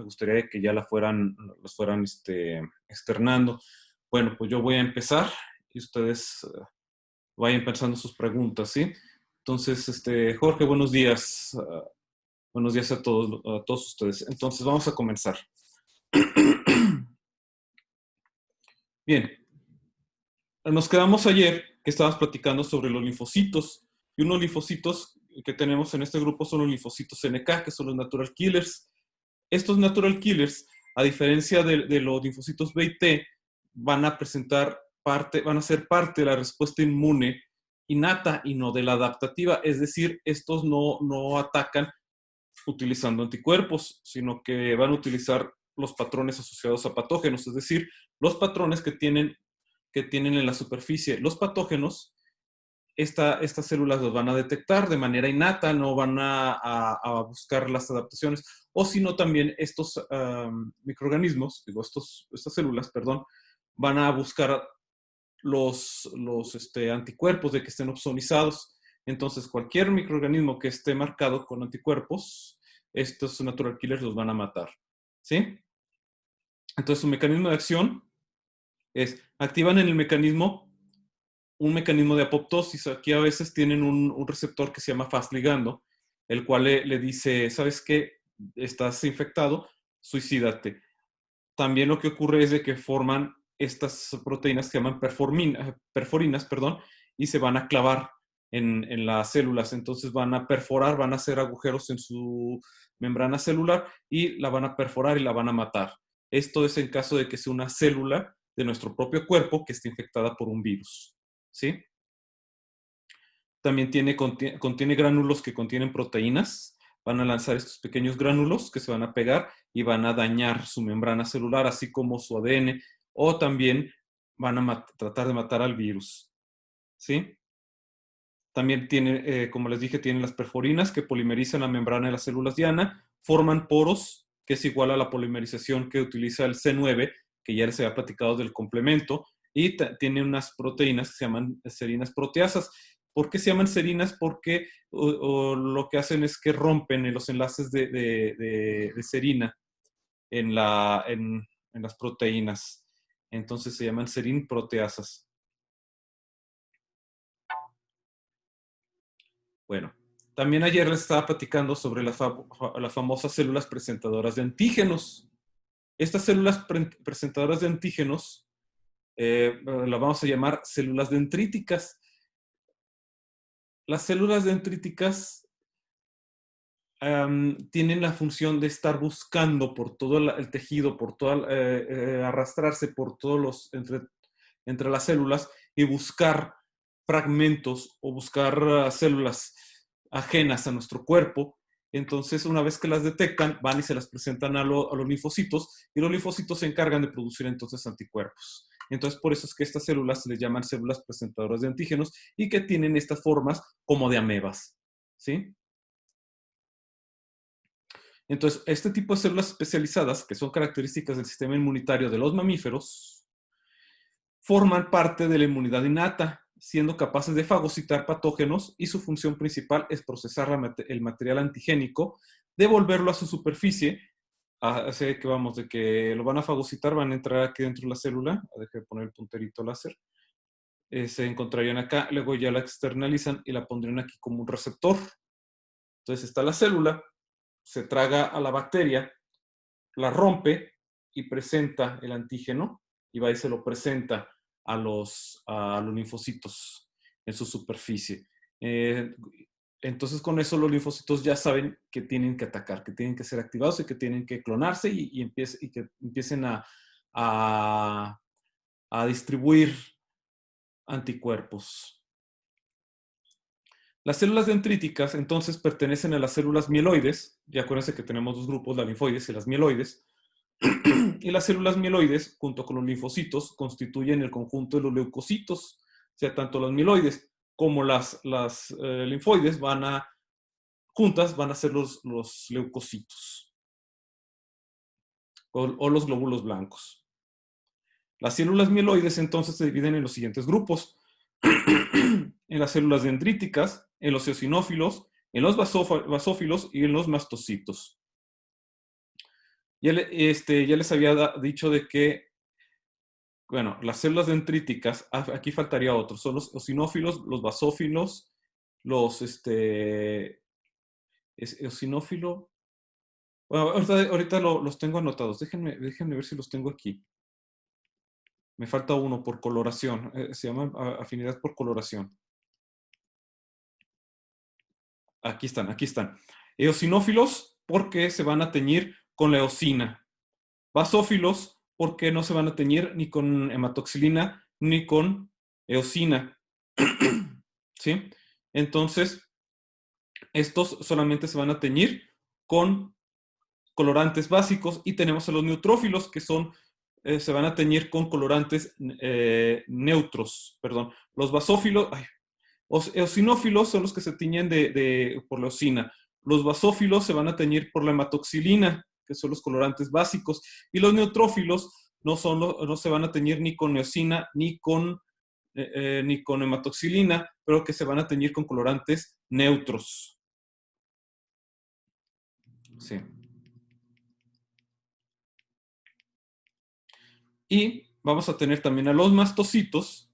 me gustaría que ya las fueran externando. Bueno, pues yo voy a empezar y ustedes vayan pensando sus preguntas, ¿sí? Entonces, Jorge, buenos días. Buenos días a todos ustedes. Entonces, vamos a comenzar. Bien. Nos quedamos ayer que estábamos platicando sobre los linfocitos. Y unos linfocitos que tenemos en este grupo son los linfocitos NK, que son los natural killers. Estos natural killers, a diferencia de los linfocitos B y T, van a ser parte de la respuesta inmune innata y no de la adaptativa. Es decir, estos no atacan utilizando anticuerpos, sino que van a utilizar los patrones asociados a patógenos, es decir, los patrones que tienen en la superficie los patógenos. Estas células los van a detectar de manera innata, no van a buscar las adaptaciones, o sino también estos microorganismos, estas células, perdón, van a buscar los anticuerpos de que estén opsonizados. Entonces, cualquier microorganismo que esté marcado con anticuerpos, estos natural killers los van a matar, ¿sí? Entonces, su mecanismo de acción activan en el mecanismo un mecanismo de apoptosis. Aquí a veces tienen un receptor que se llama Fas ligando, el cual le dice, ¿sabes qué? Estás infectado, suicídate. También lo que ocurre es de que forman estas proteínas que se llaman perforinas, y se van a clavar en las células. Entonces van a perforar, van a hacer agujeros en su membrana celular y la van a perforar y la van a matar. Esto es en caso de que sea una célula de nuestro propio cuerpo que esté infectada por un virus, ¿sí? También contiene gránulos que contienen proteínas. Van a lanzar estos pequeños gránulos que se van a pegar y van a dañar su membrana celular, así como su ADN, o también van a tratar de matar al virus, ¿sí? También tiene, como les dije, tienen las perforinas que polimerizan la membrana de las células diana, forman poros, que es igual a la polimerización que utiliza el C9, que ya les había platicado del complemento, y tiene unas proteínas que se llaman serinas proteasas. ¿Por qué se llaman serinas? Porque lo que hacen es que rompen los enlaces de serina en las proteínas. Entonces se llaman serin proteasas. Bueno, también ayer les estaba platicando sobre las famosas células presentadoras de antígenos. Estas células presentadoras de antígenos las vamos a llamar células dendríticas. Las células dendríticas tienen la función de estar buscando por todo el tejido, arrastrarse por entre las células y buscar fragmentos o buscar células ajenas a nuestro cuerpo. Entonces, una vez que las detectan, van y se las presentan a los linfocitos, y los linfocitos se encargan de producir entonces anticuerpos. Entonces, por eso es que estas células se les llaman células presentadoras de antígenos y que tienen estas formas como de amebas, ¿sí? Entonces, este tipo de células especializadas, que son características del sistema inmunitario de los mamíferos, forman parte de la inmunidad innata, siendo capaces de fagocitar patógenos, y su función principal es procesar el material antigénico, devolverlo a su superficie. Así que vamos, de que lo van a fagocitar, van a entrar aquí dentro de la célula. Deje de poner el punterito láser. Se encontrarían acá, luego ya la externalizan y la pondrían aquí como un receptor. Entonces está la célula, se traga a la bacteria, la rompe y presenta el antígeno, y va y se lo presenta a los linfocitos en su superficie. Entonces, con eso los linfocitos ya saben que tienen que atacar, que tienen que ser activados y que tienen que clonarse y que empiecen a distribuir anticuerpos. Las células dendríticas, entonces, pertenecen a las células mieloides. Ya acuérdense que tenemos dos grupos, las linfoides y las mieloides. Y las células mieloides, junto con los linfocitos, constituyen el conjunto de los leucocitos. O sea, tanto las mieloides como las linfoides juntas van a ser los leucocitos o los glóbulos blancos. Las células mieloides entonces se dividen en los siguientes grupos: en las células dendríticas, en los eosinófilos, en los basófilos y en los mastocitos. Ya les había dicho de que, bueno, las células dendríticas, aquí faltaría otro, son los eosinófilos, los basófilos, los, eosinófilo. Bueno, ahorita los tengo anotados. Déjenme ver si los tengo aquí. Me falta uno por coloración. Se llama afinidad por coloración. Aquí están, aquí están. Eosinófilos porque se van a teñir con la eosina. Basófilos porque no se van a teñir ni con hematoxilina ni con eosina. ¿Sí? Entonces, estos solamente se van a teñir con colorantes básicos y tenemos a los neutrófilos que se van a teñir con colorantes neutros, perdón. Los basófilos, los eosinófilos son los que se tiñen por la eosina. Los basófilos se van a teñir por la hematoxilina, que son los colorantes básicos, y los neutrófilos no se van a teñir ni con eosina ni con hematoxilina, pero que se van a teñir con colorantes neutros. Sí. Y vamos a tener también a los mastocitos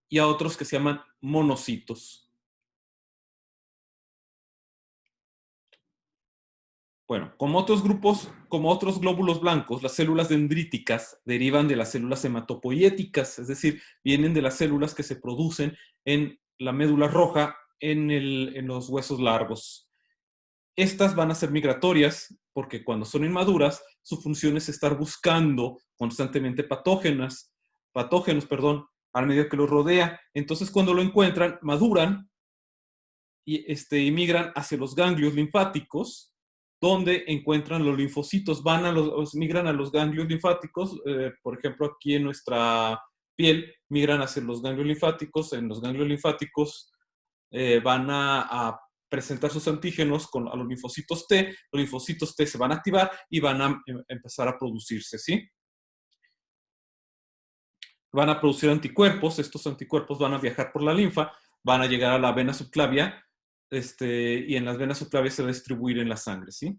y a otros que se llaman monocitos. Bueno, como otros grupos, como otros glóbulos blancos, las células dendríticas derivan de las células hematopoieticas, es decir, vienen de las células que se producen en la médula roja en los huesos largos. Estas van a ser migratorias porque cuando son inmaduras, su función es estar buscando constantemente patógenos, al medio que los rodea. Entonces, cuando lo encuentran, maduran y migran hacia los ganglios linfáticos, donde encuentran los linfocitos, migran a los ganglios linfáticos, por ejemplo, aquí en nuestra piel, migran hacia los ganglios linfáticos, en los ganglios linfáticos van a presentar sus antígenos a los linfocitos T se van a activar y van a empezar a producirse, ¿sí? Van a producir anticuerpos, estos anticuerpos van a viajar por la linfa, van a llegar a la vena subclavia, y en las venas subclavias se va a distribuir en la sangre, ¿sí?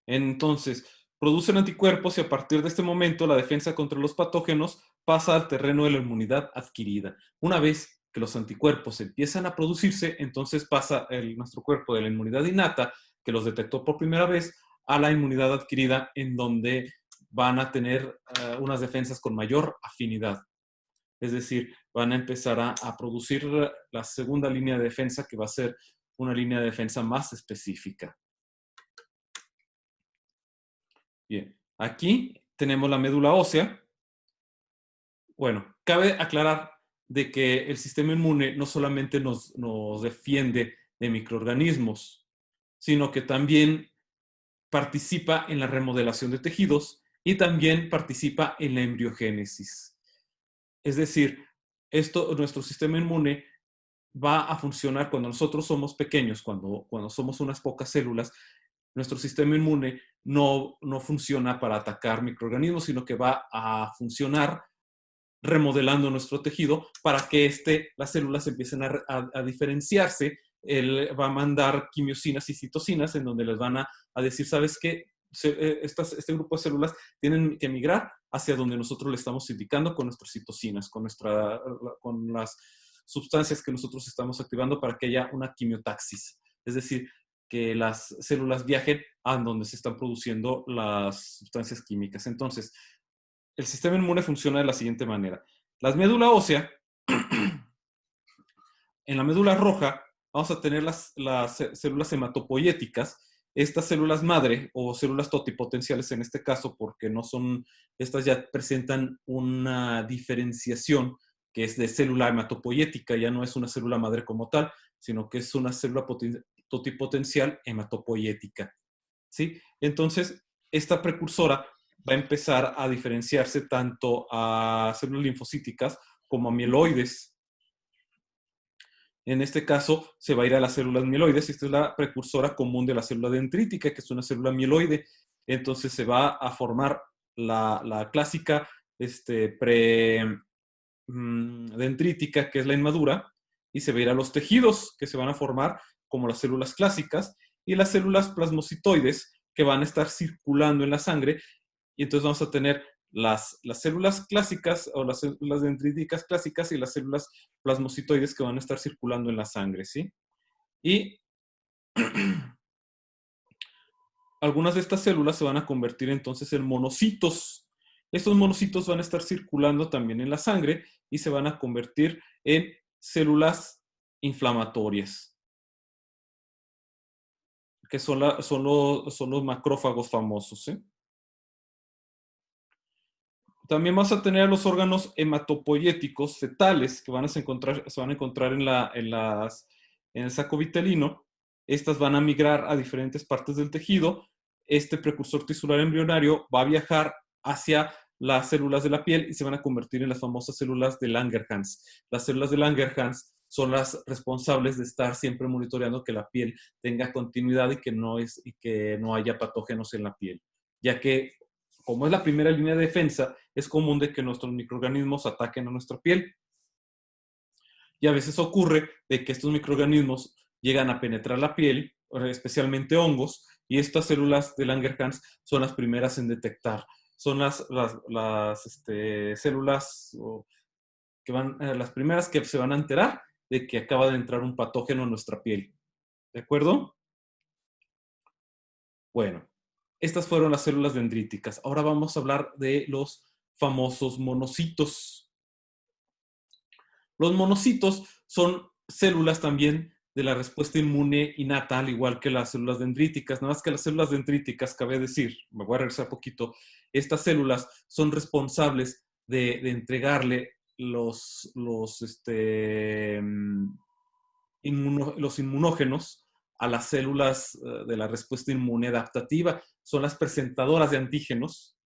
Entonces, producen anticuerpos y a partir de este momento la defensa contra los patógenos pasa al terreno de la inmunidad adquirida. Una vez que los anticuerpos empiezan a producirse, entonces pasa nuestro cuerpo de la inmunidad innata, que los detectó por primera vez, a la inmunidad adquirida, en donde van a tener unas defensas con mayor afinidad. Es decir, van a empezar a producir la segunda línea de defensa, que va a ser una línea de defensa más específica. Bien, aquí tenemos la médula ósea. Bueno, cabe aclarar de que el sistema inmune no solamente nos defiende de microorganismos, sino que también participa en la remodelación de tejidos y también participa en la embriogénesis. Es decir, nuestro sistema inmune va a funcionar cuando nosotros somos pequeños, cuando somos unas pocas células. Nuestro sistema inmune no funciona para atacar microorganismos, sino que va a funcionar remodelando nuestro tejido para que las células empiecen a diferenciarse. Él va a mandar quimiosinas y citocinas en donde les van a decir, ¿sabes qué? Este grupo de células tienen que migrar hacia donde nosotros le estamos indicando con nuestras citocinas, con las sustancias que nosotros estamos activando para que haya una quimiotaxis. Es decir, que las células viajen a donde se están produciendo las sustancias químicas. Entonces, el sistema inmune funciona de la siguiente manera. Las médula ósea, en la médula roja vamos a tener las células hematopoieticas, estas células madre o células totipotenciales en este caso, porque estas ya presentan una diferenciación que es de célula hematopoietica, ya no es una célula madre como tal, sino que es una célula totipotencial hematopoietica, ¿sí? Entonces, esta precursora va a empezar a diferenciarse tanto a células linfocíticas como a mieloides. En este caso, se va a ir a las células mieloides. Esta es la precursora común de la célula dendrítica, que es una célula mieloide. Entonces, se va a formar la clásica dendrítica, que es la inmadura, y se va a ir a los tejidos que se van a formar, como las células clásicas, y las células plasmocitoides, que van a estar circulando en la sangre. Y entonces vamos a tener las células clásicas o las células dendríticas clásicas y las células plasmocitoides que van a estar circulando en la sangre, ¿sí? Y algunas de estas células se van a convertir entonces en monocitos. Estos monocitos van a estar circulando también en la sangre y se van a convertir en células inflamatorias, que son los macrófagos famosos, ¿sí? También vas a tener los órganos hematopoyéticos fetales que se van a encontrar en el saco vitelino. Estas van a migrar a diferentes partes del tejido. Este precursor tisular embrionario va a viajar hacia las células de la piel y se van a convertir en las famosas células de Langerhans. Las células de Langerhans son las responsables de estar siempre monitoreando que la piel tenga continuidad y que no haya patógenos en la piel, ya que como es la primera línea de defensa, es común de que nuestros microorganismos ataquen a nuestra piel. Y a veces ocurre de que estos microorganismos llegan a penetrar la piel, especialmente hongos, y estas células de Langerhans son las primeras en detectar. Son las células las primeras que se van a enterar de que acaba de entrar un patógeno en nuestra piel. ¿De acuerdo? Bueno, estas fueron las células dendríticas. Ahora vamos a hablar de los famosos monocitos. Los monocitos son células también de la respuesta inmune innata, al igual que las células dendríticas. Nada más que las células dendríticas, cabe decir, me voy a regresar un poquito, estas células son responsables de entregarle los inmunógenos a las células de la respuesta inmune adaptativa. Son las presentadoras de antígenos.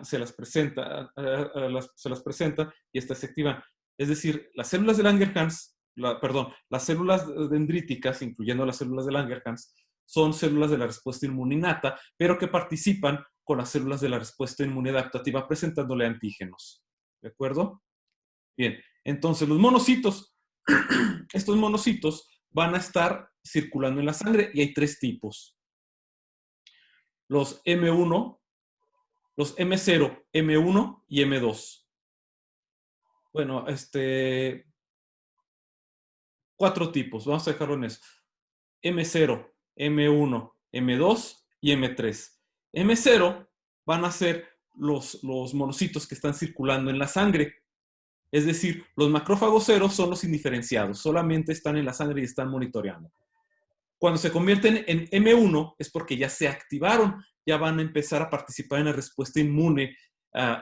Se las presenta y estas se activan. Es decir, las células de Langerhans, las células dendríticas, incluyendo las células de Langerhans, son células de la respuesta inmune innata, pero que participan con las células de la respuesta inmune adaptativa presentándole antígenos. ¿De acuerdo? Bien, entonces los monocitos, estos monocitos van a estar circulando en la sangre y hay tres tipos. Los M1, los M0, M1 y M2. Bueno, cuatro tipos, vamos a dejarlo en eso. M0, M1, M2 y M3. M0 van a ser los monocitos que están circulando en la sangre. Es decir, los macrófagos cero son los indiferenciados, solamente están en la sangre y están monitoreando. Cuando se convierten en M1 es porque ya se activaron, ya van a empezar a participar en la respuesta inmune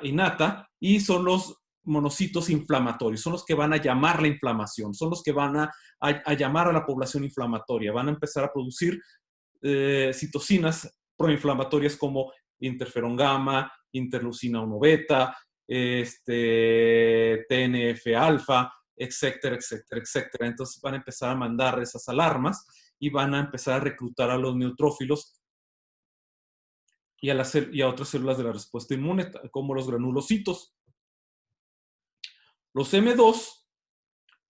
innata y son los monocitos inflamatorios, son los que van a llamar la inflamación, son los que van a llamar a la población inflamatoria, van a empezar a producir citocinas proinflamatorias como interferón gamma, interleucina 1 beta, TNF-alfa, etcétera, etcétera, etcétera. Entonces van a empezar a mandar esas alarmas y van a empezar a reclutar a los neutrófilos y a otras células de la respuesta inmune, como los granulocitos. Los M2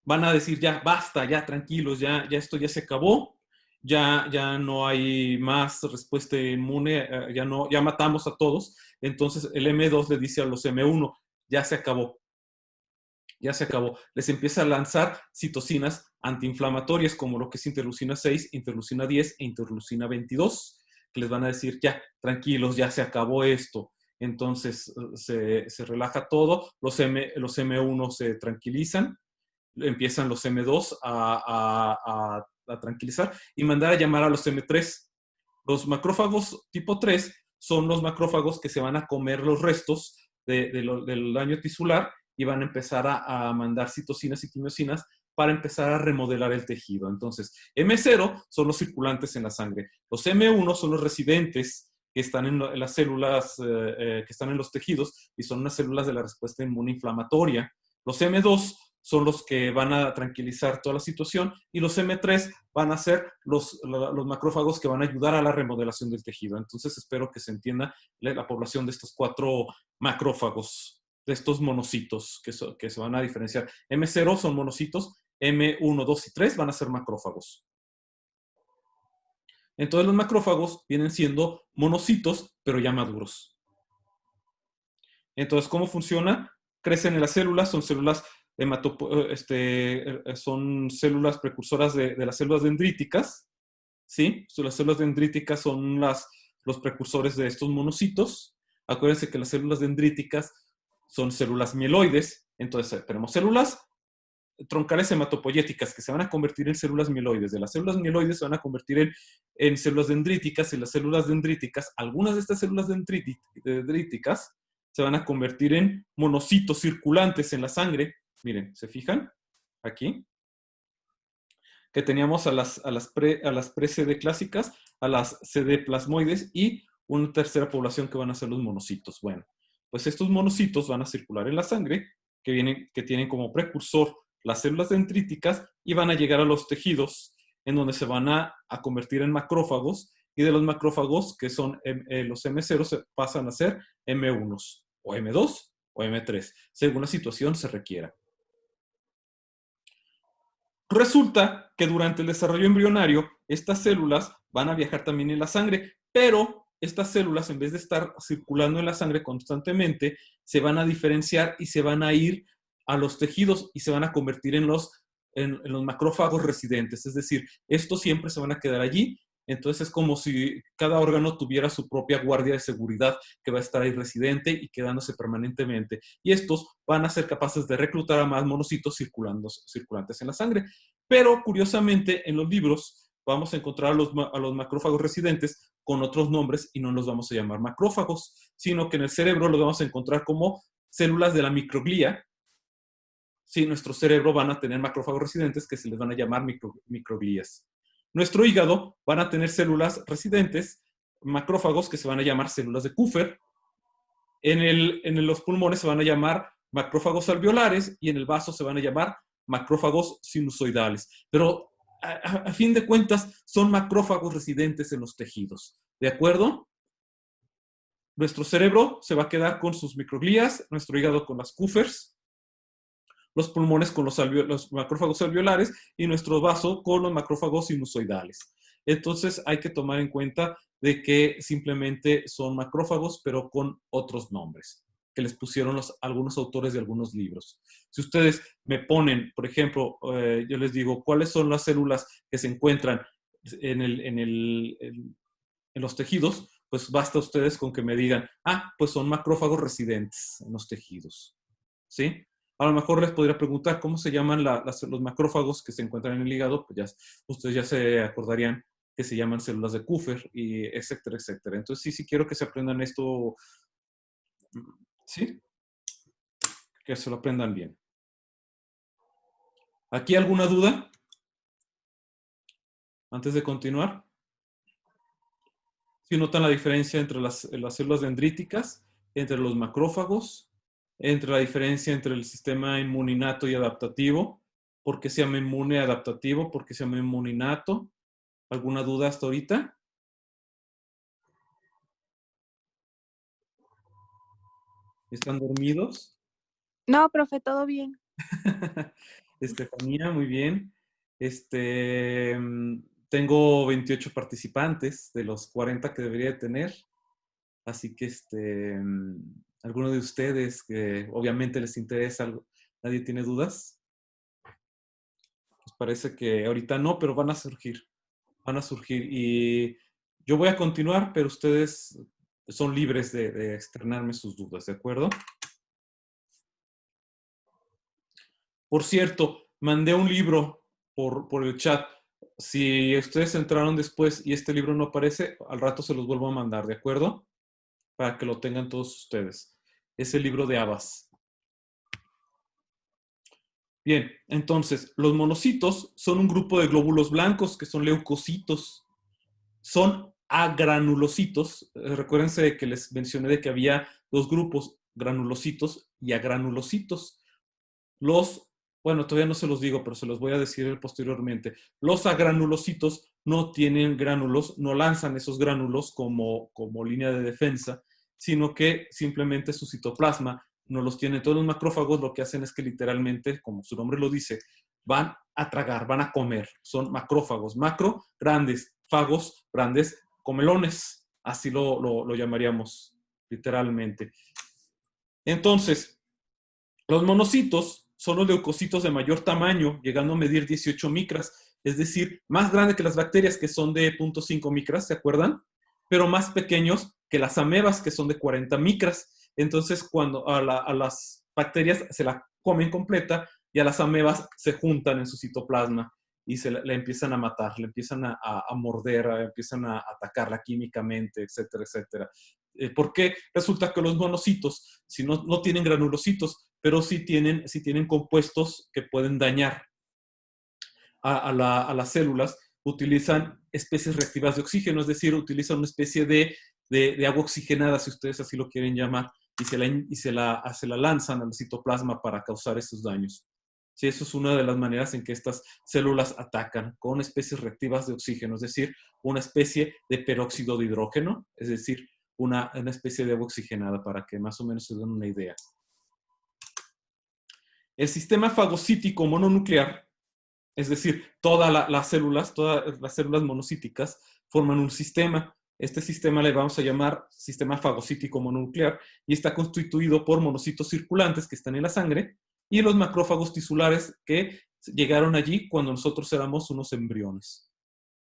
van a decir, ya, basta, ya, tranquilos, ya esto ya se acabó, ya no hay más respuesta inmune, ya matamos a todos. Entonces el M2 le dice a los M1, ya se acabó. Ya se acabó. Les empieza a lanzar citocinas antiinflamatorias como lo que es interleucina 6, interleucina 10 e interleucina 22, que les van a decir, ya, tranquilos, ya se acabó esto. Entonces se relaja todo, los M1 se tranquilizan, empiezan los M2 a tranquilizar y mandar a llamar a los M3. Los macrófagos tipo 3 son los macrófagos que se van a comer los restos del daño tisular y van a empezar a mandar citocinas y quimiosinas para empezar a remodelar el tejido. Entonces, M0 son los circulantes en la sangre. Los M1 son los residentes que están en las células que están en los tejidos y son unas células de la respuesta inmune inflamatoria. Los M2 son los que van a tranquilizar toda la situación y los M3 van a ser los macrófagos que van a ayudar a la remodelación del tejido. Entonces espero que se entienda la población de estos cuatro macrófagos, de estos monocitos que se van a diferenciar. M0 son monocitos, M1, 2 y 3 van a ser macrófagos. Entonces los macrófagos vienen siendo monocitos, pero ya maduros. Entonces, ¿cómo funciona? Crecen en las células, son células son células precursoras de las células dendríticas, ¿sí? Las células dendríticas son los precursores de estos monocitos. Acuérdense que las células dendríticas son células mieloides. Entonces, tenemos células troncales hematopoyéticas que se van a convertir en células mieloides. De las células mieloides se van a convertir en células dendríticas, y las células dendríticas, algunas de estas células dendríticas se van a convertir en monocitos circulantes en la sangre. Miren, ¿se fijan? Aquí. Que teníamos a las pre-CD clásicas, a las CD plasmoides y una tercera población que van a ser los monocitos. Bueno, pues estos monocitos van a circular en la sangre, que tienen como precursor las células dendríticas, y van a llegar a los tejidos, en donde se van a convertir en macrófagos, y de los macrófagos, que son los M0, se pasan a ser M1 o M2 o M3, según la situación se requiera. Resulta que durante el desarrollo embrionario, estas células van a viajar también en la sangre, pero estas células, en vez de estar circulando en la sangre constantemente, se van a diferenciar y se van a ir a los tejidos y se van a convertir en los macrófagos residentes. Es decir, estos siempre se van a quedar allí. Entonces es como si cada órgano tuviera su propia guardia de seguridad que va a estar ahí residente y quedándose permanentemente. Y estos van a ser capaces de reclutar a más monocitos circulantes en la sangre. Pero curiosamente en los libros vamos a encontrar a los macrófagos residentes con otros nombres y no los vamos a llamar macrófagos, sino que en el cerebro los vamos a encontrar como células de la microglía. Sí, nuestro cerebro van a tener macrófagos residentes que se les van a llamar microglías. Nuestro hígado van a tener células residentes, macrófagos, que se van a llamar células de Kupffer. En los pulmones se van a llamar macrófagos alveolares, y en el vaso se van a llamar macrófagos sinusoidales. Pero a fin de cuentas son macrófagos residentes en los tejidos. ¿De acuerdo? Nuestro cerebro se va a quedar con sus microglías, nuestro hígado con las Kupffers, los pulmones con los macrófagos alveolares, y nuestro vaso con los macrófagos sinusoidales. Entonces hay que tomar en cuenta de que simplemente son macrófagos, pero con otros nombres que les pusieron algunos autores de algunos libros. Si ustedes me ponen, por ejemplo, yo les digo, ¿cuáles son las células que se encuentran en los tejidos? Pues basta ustedes con que me digan, pues son macrófagos residentes en los tejidos, ¿sí? A lo mejor les podría preguntar cómo se llaman los macrófagos que se encuentran en el hígado, pues ya, ustedes ya se acordarían que se llaman células de Kupffer, y etcétera, etcétera. Entonces sí quiero que se aprendan esto, ¿sí? Que se lo aprendan bien. ¿Aquí alguna duda? Antes de continuar. ¿Sí notan la diferencia entre las células dendríticas, entre los macrófagos, entre la diferencia entre el sistema inmuninato y adaptativo? ¿Por qué se llama inmune adaptativo? ¿Por qué se llama inmuninato? ¿Alguna duda hasta ahorita? ¿Están dormidos? No, profe, todo bien. Estefanía, muy bien. Tengo 28 participantes de los 40 que debería de tener. Así que alguno de ustedes que obviamente les interesa algo, ¿nadie tiene dudas? Pues parece que ahorita no, pero van a surgir. Van a surgir. Y yo voy a continuar, pero ustedes son libres de externarme sus dudas, ¿de acuerdo? Por cierto, mandé un libro por el chat. Si ustedes entraron después y este libro no aparece, al rato se los vuelvo a mandar, ¿de acuerdo? Para que lo tengan todos ustedes. Es el libro de Abbas. Bien, entonces, los monocitos son un grupo de glóbulos blancos que son leucocitos. Son agranulocitos. Recuérdense que les mencioné de que había dos grupos, granulocitos y agranulocitos. Bueno, todavía no se los digo, pero se los voy a decir posteriormente. Los agranulocitos no tienen gránulos, no lanzan esos gránulos como línea de defensa, sino que simplemente su citoplasma no los tiene. Todos los macrófagos lo que hacen es que literalmente, como su nombre lo dice, van a tragar, van a comer. Son macrófagos, macro, grandes, fagos, grandes comelones, así lo llamaríamos literalmente. Entonces, los monocitos son los leucocitos de mayor tamaño, llegando a medir 18 micras, es decir, más grande que las bacterias, que son de 0.5 micras, ¿se acuerdan? Pero más pequeños que las amebas, que son de 40 micras. Entonces, cuando a las bacterias se la comen completa y a las amebas se juntan en su citoplasma y le empiezan a matar, le empiezan a morder, empiezan a atacarla químicamente, etcétera, etcétera. ¿Por qué? Resulta que los monocitos, si no tienen granulocitos, pero sí tienen compuestos que pueden dañar a las células, utilizan especies reactivas de oxígeno, es decir, utilizan una especie de agua oxigenada, si ustedes así lo quieren llamar, y se la lanzan al citoplasma para causar esos daños. Sí, eso es una de las maneras en que estas células atacan, con especies reactivas de oxígeno, es decir, una especie de peróxido de hidrógeno, es decir, una especie de agua oxigenada, para que más o menos se den una idea. El sistema fagocítico mononuclear, es decir, todas las células monocíticas forman un sistema. Este sistema le vamos a llamar sistema fagocítico mononuclear y está constituido por monocitos circulantes que están en la sangre y los macrófagos tisulares que llegaron allí cuando nosotros éramos unos embriones.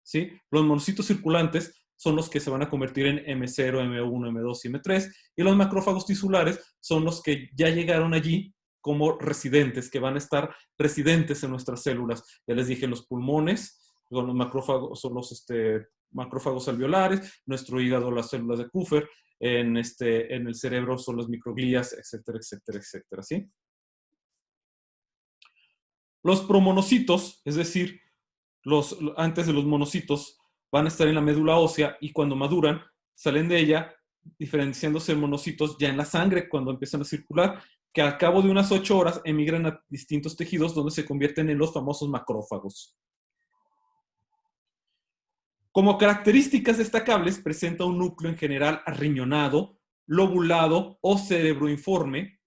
¿Sí? Los monocitos circulantes son los que se van a convertir en M0, M1, M2 y M3, y los macrófagos tisulares son los que ya llegaron allí como residentes, que van a estar residentes en nuestras células. Ya les dije, los pulmones, son los macrófagos, son los macrófagos alveolares, nuestro hígado, las células de Kupffer, en el cerebro son los microglías, etcétera, etcétera, etcétera, ¿sí? Los promonocitos, es decir, antes de los monocitos, van a estar en la médula ósea y cuando maduran, salen de ella, diferenciándose en monocitos ya en la sangre cuando empiezan a circular, que al cabo de unas 8 horas emigran a distintos tejidos donde se convierten en los famosos macrófagos. Como características destacables, presenta un núcleo en general arriñonado, lobulado o cerebriforme,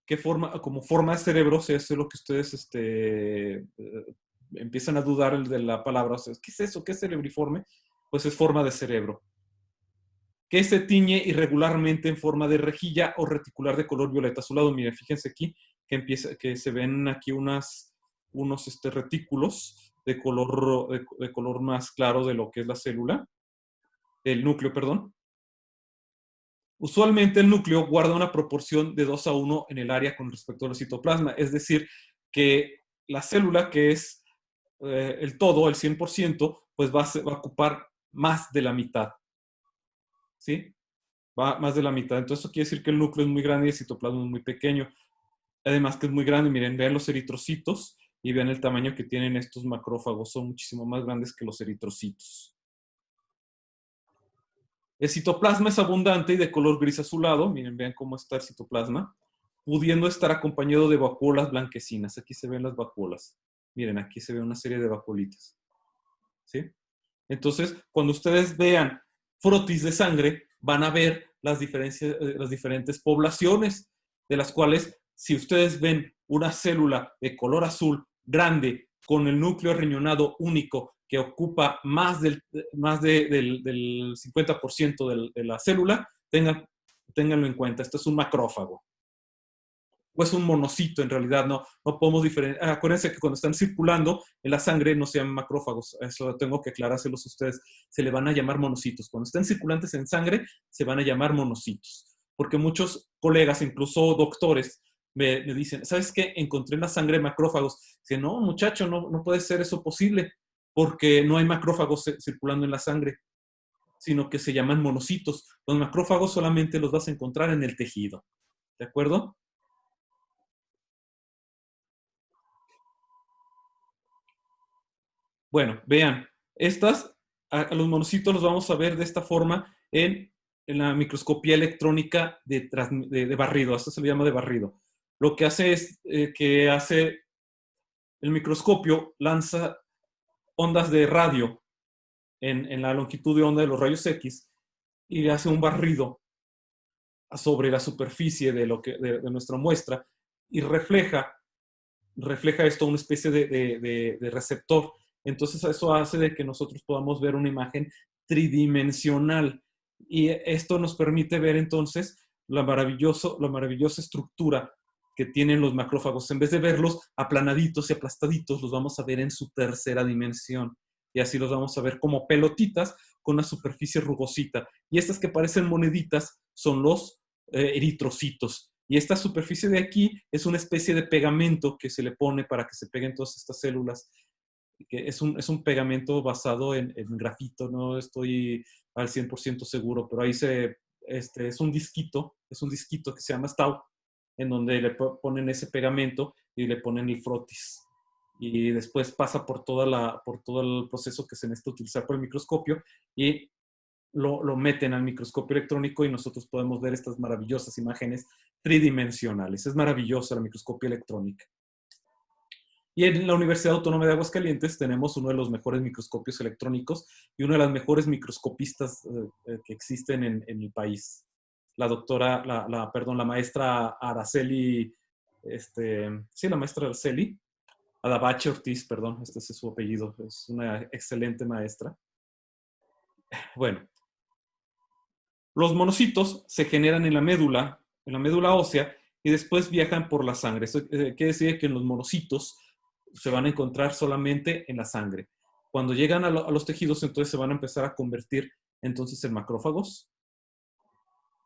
que como forma de cerebro, eso es lo que ustedes empiezan a dudar de la palabra. O sea, ¿qué es eso? ¿Qué es cerebriforme? Pues es forma de cerebro. Que se tiñe irregularmente en forma de rejilla o reticular de color violeta azulado. Miren, fíjense aquí que se ven aquí unos retículos de color más claro de lo que es la célula, el núcleo, perdón. Usualmente el núcleo guarda una proporción de 2:1 en el área con respecto al citoplasma, es decir, que la célula, que es el todo, el 100%, pues va a ocupar más de la mitad. ¿Sí? Va más de la mitad. Entonces eso quiere decir que el núcleo es muy grande y el citoplasma es muy pequeño. Además que es muy grande, miren, vean los eritrocitos y vean el tamaño que tienen estos macrófagos, son muchísimo más grandes que los eritrocitos. El citoplasma es abundante y de color gris azulado. Miren, vean cómo está el citoplasma, pudiendo estar acompañado de vacuolas blanquecinas. Aquí se ven las vacuolas. Miren, aquí se ve una serie de vacuolitas. ¿Sí? Entonces, cuando ustedes vean frotis de sangre, van a ver las diferentes poblaciones, de las cuales, si ustedes ven una célula de color azul grande, con el núcleo riñonado único, que ocupa más del 50% de la célula, ténganlo en cuenta. Esto es un macrófago. O es un monocito, en realidad, no podemos diferenciar. Acuérdense que cuando están circulando en la sangre no se llaman macrófagos, eso tengo que aclarárselos a ustedes, se le van a llamar monocitos. Cuando están circulantes en sangre, se van a llamar monocitos. Porque muchos colegas, incluso doctores, me dicen, ¿sabes qué? Encontré en la sangre macrófagos. Dice, no, muchacho, no puede ser eso posible, porque no hay macrófagos circulando en la sangre, sino que se llaman monocitos. Los macrófagos solamente los vas a encontrar en el tejido. ¿De acuerdo? Bueno, vean, a los monocitos los vamos a ver de esta forma en la microscopía electrónica de barrido. Esto se le llama de barrido. Lo que hace es que el microscopio lanza ondas de radio en la longitud de onda de los rayos X y hace un barrido sobre la superficie de nuestra muestra y refleja esto una especie de receptor Entonces eso hace de que nosotros podamos ver una imagen tridimensional. Y esto nos permite ver entonces la maravillosa estructura que tienen los macrófagos. En vez de verlos aplanaditos y aplastaditos, los vamos a ver en su tercera dimensión. Y así los vamos a ver como pelotitas con una superficie rugosita. Y estas que parecen moneditas son los eritrocitos. Y esta superficie de aquí es una especie de pegamento que se le pone para que se peguen todas estas células, que es un pegamento basado en grafito, no estoy al 100% seguro, pero ahí es un disquito que se llama Stau, en donde le ponen ese pegamento y le ponen el frotis. Y después pasa por todo el proceso que se necesita utilizar por el microscopio y lo meten al microscopio electrónico y nosotros podemos ver estas maravillosas imágenes tridimensionales. Es maravillosa la microscopía electrónica. Y en la Universidad Autónoma de Aguascalientes tenemos uno de los mejores microscopios electrónicos y una de las mejores microscopistas que existen en el país. La maestra Araceli, la maestra Araceli, Adabache Ortiz, perdón, este es su apellido, es una excelente maestra. Bueno, los monocitos se generan en la médula ósea, y después viajan por la sangre. Esto quiere decir que los monocitos se van a encontrar solamente en la sangre. Cuando llegan a los tejidos, entonces se van a empezar a convertir entonces en macrófagos.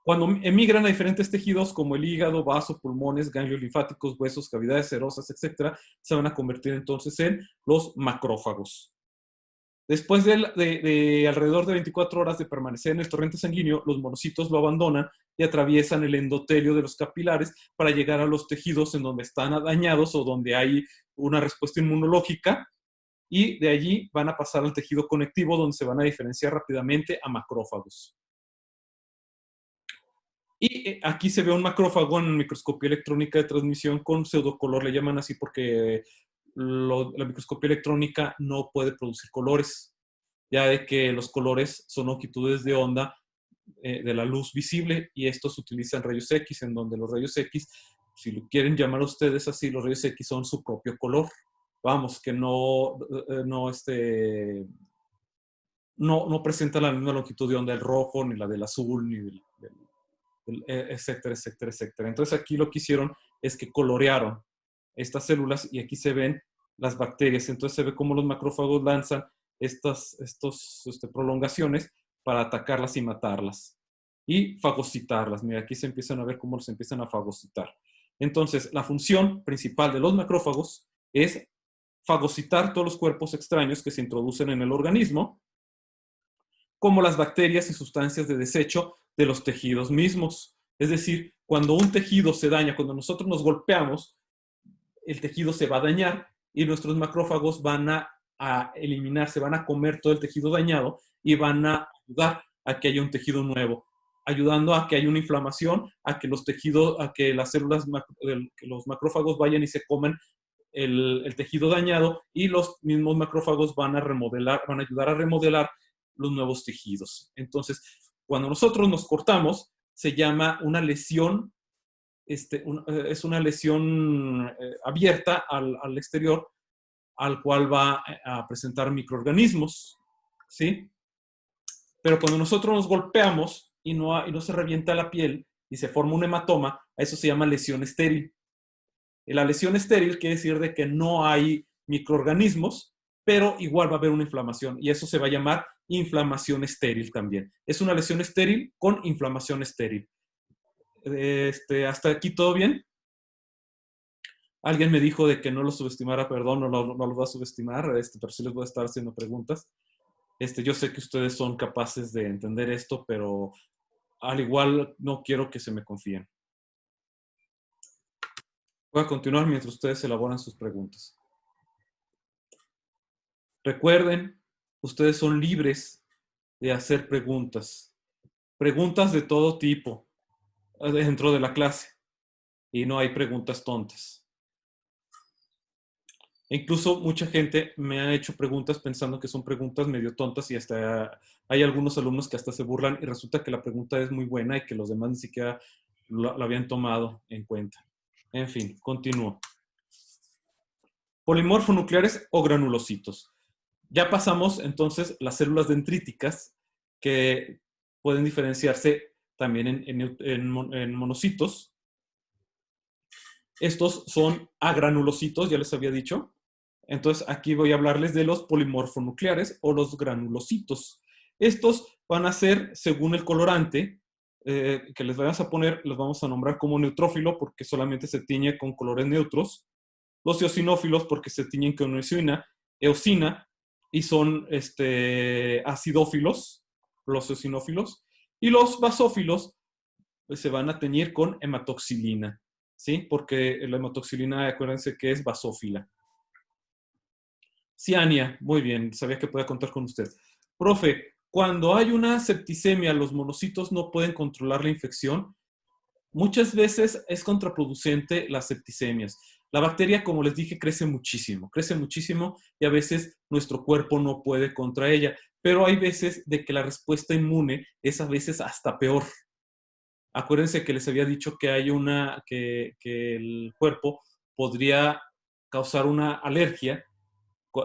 Cuando emigran a diferentes tejidos como el hígado, vaso, pulmones, ganglios linfáticos, huesos, cavidades serosas, etc., se van a convertir entonces en los macrófagos. Después de alrededor de 24 horas de permanecer en el torrente sanguíneo, los monocitos lo abandonan y atraviesan el endotelio de los capilares para llegar a los tejidos en donde están dañados o donde hay una respuesta inmunológica, y de allí van a pasar al tejido conectivo, donde se van a diferenciar rápidamente a macrófagos. Y aquí se ve un macrófago en microscopía electrónica de transmisión con pseudocolor, le llaman así porque la microscopía electrónica no puede producir colores, ya de que los colores son longitudes de onda de la luz visible, y estos utilizan rayos X, en donde los rayos X, si lo quieren llamar a ustedes así, los rayos X son su propio color. Vamos, que no presenta la misma longitud de onda del rojo, ni la del azul, ni etcétera, etcétera, etcétera. Entonces aquí lo que hicieron es que colorearon estas células, y aquí se ven las bacterias. Entonces se ve cómo los macrófagos lanzan estas prolongaciones para atacarlas y matarlas. Y fagocitarlas. Mira, aquí se empiezan a ver cómo se empiezan a fagocitar. Entonces, la función principal de los macrófagos es fagocitar todos los cuerpos extraños que se introducen en el organismo, como las bacterias y sustancias de desecho de los tejidos mismos. Es decir, cuando un tejido se daña, cuando nosotros nos golpeamos, el tejido se va a dañar y nuestros macrófagos van a eliminar, se van a comer todo el tejido dañado y van a ayudar a que haya un tejido nuevo, ayudando a que haya una inflamación, a que las células, que los macrófagos vayan y se comen el tejido dañado, y los mismos macrófagos van a ayudar a remodelar los nuevos tejidos. Entonces, cuando nosotros nos cortamos, se llama una lesión, es una lesión abierta al exterior, al cual va a presentar microorganismos, ¿sí? Pero cuando nosotros nos golpeamos y no se revienta la piel y se forma un hematoma, a eso se llama lesión estéril. La lesión estéril quiere decir de que no hay microorganismos, pero igual va a haber una inflamación, y eso se va a llamar inflamación estéril también. Es una lesión estéril con inflamación estéril. ¿Hasta aquí todo bien? Alguien me dijo de que no lo subestimara, perdón, no lo va a subestimar, pero sí les voy a estar haciendo preguntas. Yo sé que ustedes son capaces de entender esto, pero al igual no quiero que se me confíen. Voy a continuar mientras ustedes elaboran sus preguntas. Recuerden, ustedes son libres de hacer preguntas. Preguntas de todo tipo dentro de la clase. Y no hay preguntas tontas. E incluso mucha gente me ha hecho preguntas pensando que son preguntas medio tontas, y hasta hay algunos alumnos que hasta se burlan, y resulta que la pregunta es muy buena y que los demás ni siquiera la habían tomado en cuenta. En fin, continúo. Polimorfonucleares o granulocitos. Ya pasamos entonces las células dendríticas, que pueden diferenciarse también en monocitos. Estos son agranulocitos, ya les había dicho. Entonces aquí voy a hablarles de los polimorfonucleares o los granulocitos. Estos van a ser, según el colorante que les vayamos a poner, los vamos a nombrar como neutrófilo porque solamente se tiñe con colores neutros. Los eosinófilos porque se tiñen con eosina y son acidófilos, los eosinófilos. Y los basófilos pues, se van a teñir con hematoxilina, ¿sí? Porque la hematoxilina, acuérdense que es basófila. Ciania, muy bien, sabía que podía contar con usted. Profe, cuando hay una septicemia, los monocitos no pueden controlar la infección. Muchas veces es contraproducente las septicemias. La bacteria, como les dije, crece muchísimo y a veces nuestro cuerpo no puede contra ella, pero hay veces de que la respuesta inmune es a veces hasta peor. Acuérdense que les había dicho que hay que el cuerpo podría causar una alergia.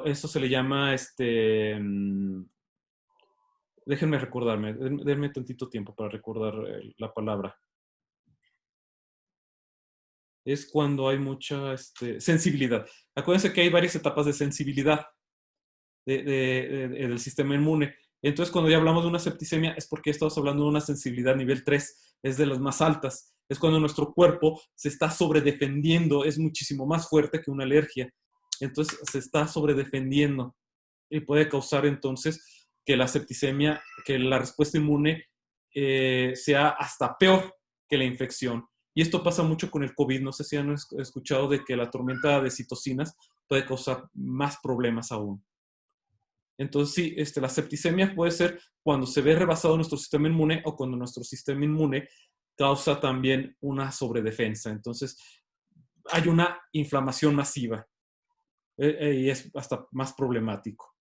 Eso se le llama, déjenme recordarme, denme tantito tiempo para recordar la palabra. Es cuando hay mucha sensibilidad. Acuérdense que hay varias etapas de sensibilidad del sistema inmune. Entonces, cuando ya hablamos de una septicemia, es porque estamos hablando de una sensibilidad nivel 3, es de las más altas. Es cuando nuestro cuerpo se está sobredefendiendo, es muchísimo más fuerte que una alergia. Entonces, se está sobredefendiendo y puede causar entonces que la septicemia, que la respuesta inmune sea hasta peor que la infección. Y esto pasa mucho con el COVID. No sé si han escuchado de que la tormenta de citocinas puede causar más problemas aún. Entonces, sí, la septicemia puede ser cuando se ve rebasado nuestro sistema inmune o cuando nuestro sistema inmune causa también una sobredefensa. Entonces, hay una inflamación masiva y es hasta más problemático.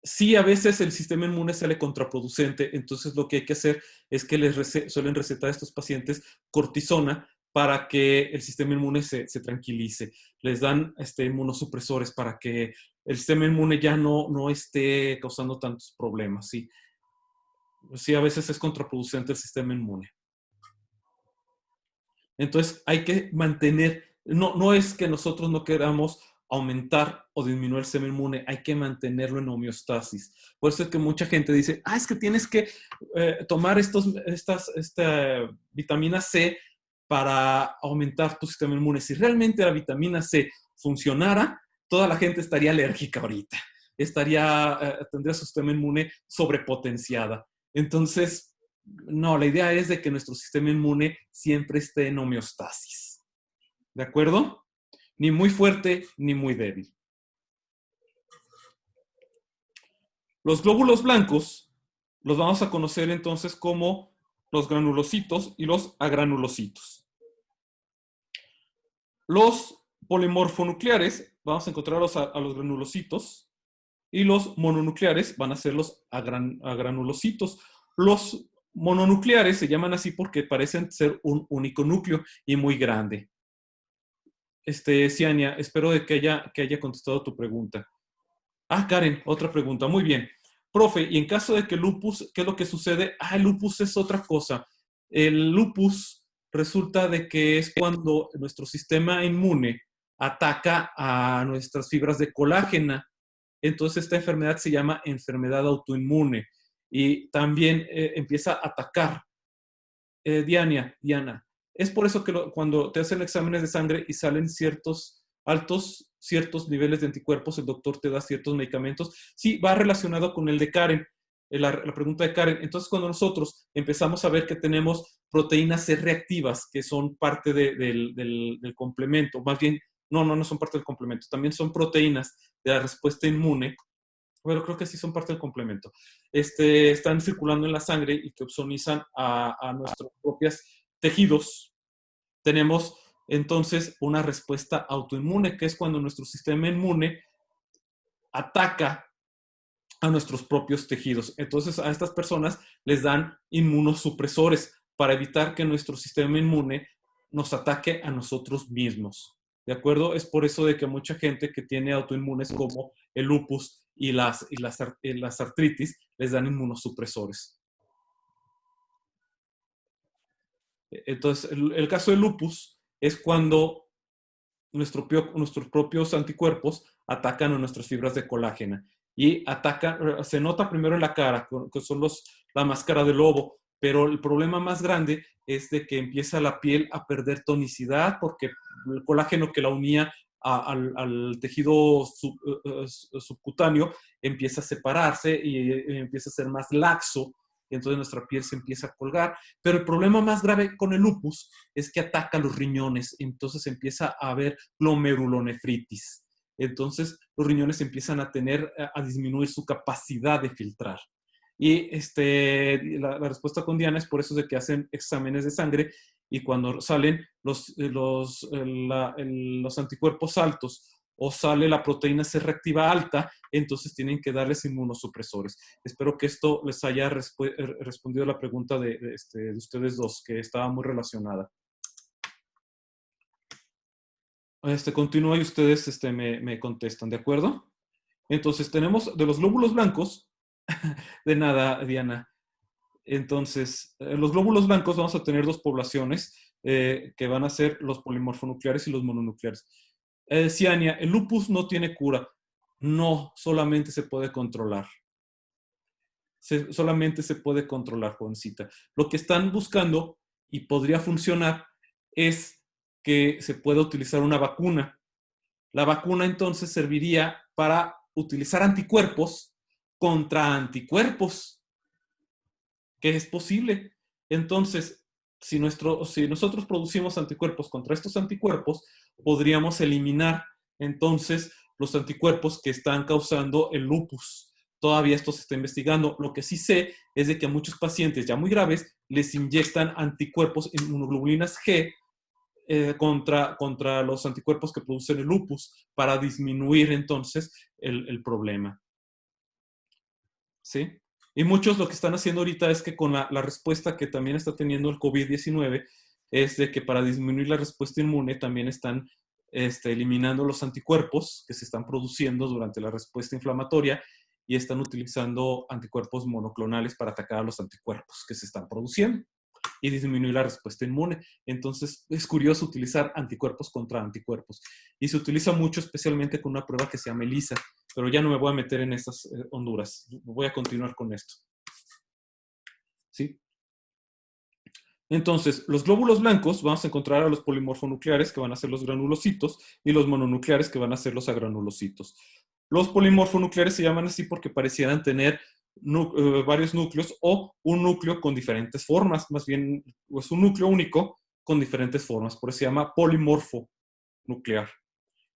Sí, a veces el sistema inmune sale contraproducente, entonces lo que hay que hacer es que suelen recetar a estos pacientes cortisona para que el sistema inmune se tranquilice. Les dan inmunosupresores para que el sistema inmune ya no esté causando tantos problemas. Sí. Sí, a veces es contraproducente el sistema inmune. Entonces hay que mantener, no es que nosotros no queramos aumentar o disminuir el sistema inmune, hay que mantenerlo en homeostasis. Por eso es que mucha gente dice, es que tienes que tomar esta vitamina C para aumentar tu sistema inmune. Si realmente la vitamina C funcionara, toda la gente estaría alérgica ahorita. Tendría su sistema inmune sobrepotenciada. Entonces, no, la idea es de que nuestro sistema inmune siempre esté en homeostasis. ¿De acuerdo? Ni muy fuerte ni muy débil. Los glóbulos blancos los vamos a conocer entonces como los granulocitos y los agranulocitos. Los polimorfonucleares vamos a encontrarlos a los granulocitos y los mononucleares van a ser los agranulocitos. Los mononucleares se llaman así porque parecen ser un único núcleo y muy grande. Ciania, espero de que haya contestado tu pregunta. Karen, otra pregunta. Muy bien. Profe, y en caso de que lupus, ¿qué es lo que sucede? El lupus es otra cosa. El lupus resulta de que es cuando nuestro sistema inmune ataca a nuestras fibras de colágena. Entonces esta enfermedad se llama enfermedad autoinmune y también empieza a atacar. Diana, es por eso que cuando te hacen exámenes de sangre y salen ciertos niveles de anticuerpos, el doctor te da ciertos medicamentos. Sí, va relacionado con el de Karen, la pregunta de Karen. Entonces, cuando nosotros empezamos a ver que tenemos proteínas C reactivas, que son parte del complemento, más bien, no son parte del complemento, también son proteínas de la respuesta inmune. Bueno, creo que sí son parte del complemento. Están circulando en la sangre y que opsonizan a nuestros propios tejidos. Tenemos entonces una respuesta autoinmune, que es cuando nuestro sistema inmune ataca a nuestros propios tejidos. Entonces a estas personas les dan inmunosupresores para evitar que nuestro sistema inmune nos ataque a nosotros mismos. ¿de acuerdo? Es por eso de que mucha gente que tiene autoinmunes como el lupus y las artritis les dan inmunosupresores. Entonces, el caso del lupus es cuando nuestros propios anticuerpos atacan a nuestras fibras de colágeno y atacan, se nota primero en la cara, que son la máscara del lobo, pero el problema más grande es de que empieza la piel a perder tonicidad porque el colágeno que la unía al tejido subcutáneo empieza a separarse y empieza a ser más laxo, y entonces nuestra piel se empieza a colgar. Pero el problema más grave con el lupus es que ataca los riñones, entonces empieza a haber glomerulonefritis. Entonces los riñones empiezan a disminuir su capacidad de filtrar. Y la respuesta con Diana es por eso de que hacen exámenes de sangre y cuando salen los anticuerpos altos o sale la proteína C reactiva alta, entonces tienen que darles inmunosupresores. Espero que esto les haya respondido a la pregunta de ustedes dos, que estaba muy relacionada. Continúa y ustedes me contestan, ¿de acuerdo? Entonces tenemos de los glóbulos blancos, de nada, Diana. Entonces, los glóbulos blancos vamos a tener dos poblaciones que van a ser los polimorfonucleares y los mononucleares. Ciania, el lupus no tiene cura. No, solamente se puede controlar. Solamente se puede controlar, jovencita. Lo que están buscando y podría funcionar es que se pueda utilizar una vacuna. La vacuna entonces serviría para utilizar anticuerpos contra anticuerpos, que es posible. Entonces, si nosotros producimos anticuerpos contra estos anticuerpos, podríamos eliminar entonces los anticuerpos que están causando el lupus. Todavía esto se está investigando. Lo que sí sé es de que a muchos pacientes ya muy graves les inyectan anticuerpos, inmunoglobulinas G, contra los anticuerpos que producen el lupus para disminuir entonces el problema. ¿Sí? Y muchos lo que están haciendo ahorita es que con la respuesta que también está teniendo el COVID-19 es de que para disminuir la respuesta inmune también están eliminando los anticuerpos que se están produciendo durante la respuesta inflamatoria y están utilizando anticuerpos monoclonales para atacar a los anticuerpos que se están produciendo y disminuir la respuesta inmune. Entonces, es curioso utilizar anticuerpos contra anticuerpos. Y se utiliza mucho, especialmente con una prueba que se llama ELISA, pero ya no me voy a meter en estas honduras. Voy a continuar con esto. ¿Sí? Entonces, los glóbulos blancos vamos a encontrar a los polimorfonucleares, que van a ser los granulocitos, y los mononucleares, que van a ser los agranulocitos. Los polimorfonucleares se llaman así porque parecieran tener varios núcleos o un núcleo con diferentes formas, más bien es un núcleo único con diferentes formas, por eso se llama polimorfo nuclear.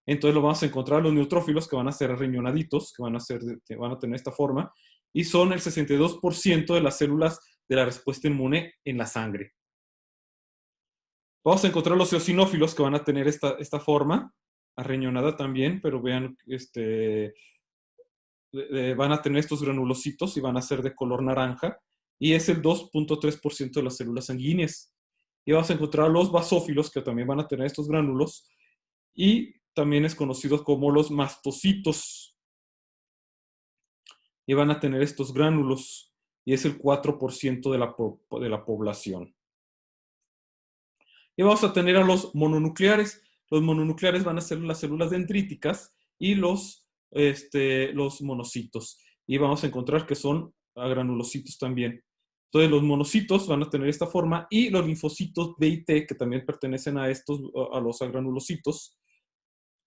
Entonces lo vamos a encontrar los neutrófilos, que van a ser riñonaditos, que van a tener esta forma, y son el 62% de las células de la respuesta inmune en la sangre. Vamos a encontrar los eosinófilos, que van a tener esta forma, arreñonada también, pero vean, van a tener estos granulocitos y van a ser de color naranja, y es el 2.3% de las células sanguíneas. Y vamos a encontrar los basófilos, que también van a tener estos gránulos, y también es conocido como los mastocitos. Y van a tener estos gránulos, y es el 4% de la población. Y vamos a tener a los mononucleares. Los mononucleares van a ser las células dendríticas y los monocitos. Y vamos a encontrar que son granulocitos también. Entonces los monocitos van a tener esta forma y los linfocitos B y T, que también pertenecen a los granulocitos,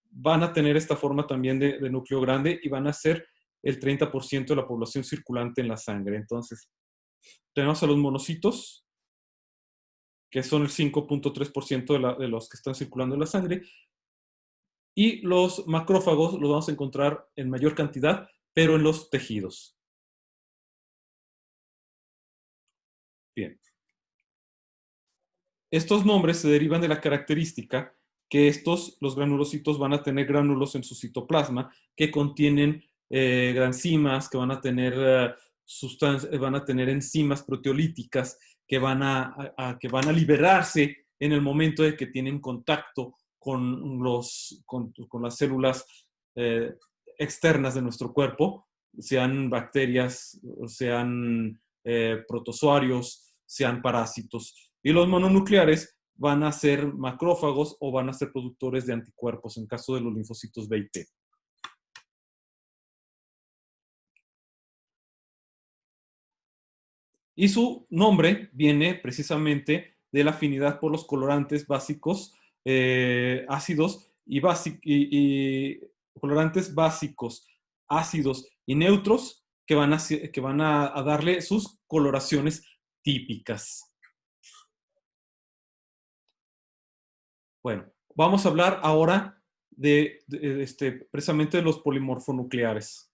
van a tener esta forma también de núcleo grande y van a ser el 30% de la población circulante en la sangre. Entonces, tenemos a los monocitos, que son el 5.3% de los que están circulando en la sangre, y los macrófagos los vamos a encontrar en mayor cantidad, pero en los tejidos. Bien. Estos nombres se derivan de la característica que los granulocitos van a tener gránulos en su citoplasma que contienen enzimas, que van a tener van a tener enzimas proteolíticas que van a liberarse en el momento de que tienen contacto con las células externas de nuestro cuerpo, sean bacterias, sean protozoarios, sean parásitos. Y los mononucleares van a ser macrófagos o van a ser productores de anticuerpos en caso de los linfocitos B y T. Y su nombre viene precisamente de la afinidad por los colorantes básicos ácidos y colorantes básicos ácidos y neutros que van a darle sus coloraciones típicas. Bueno, vamos a hablar ahora precisamente de los polimorfonucleares.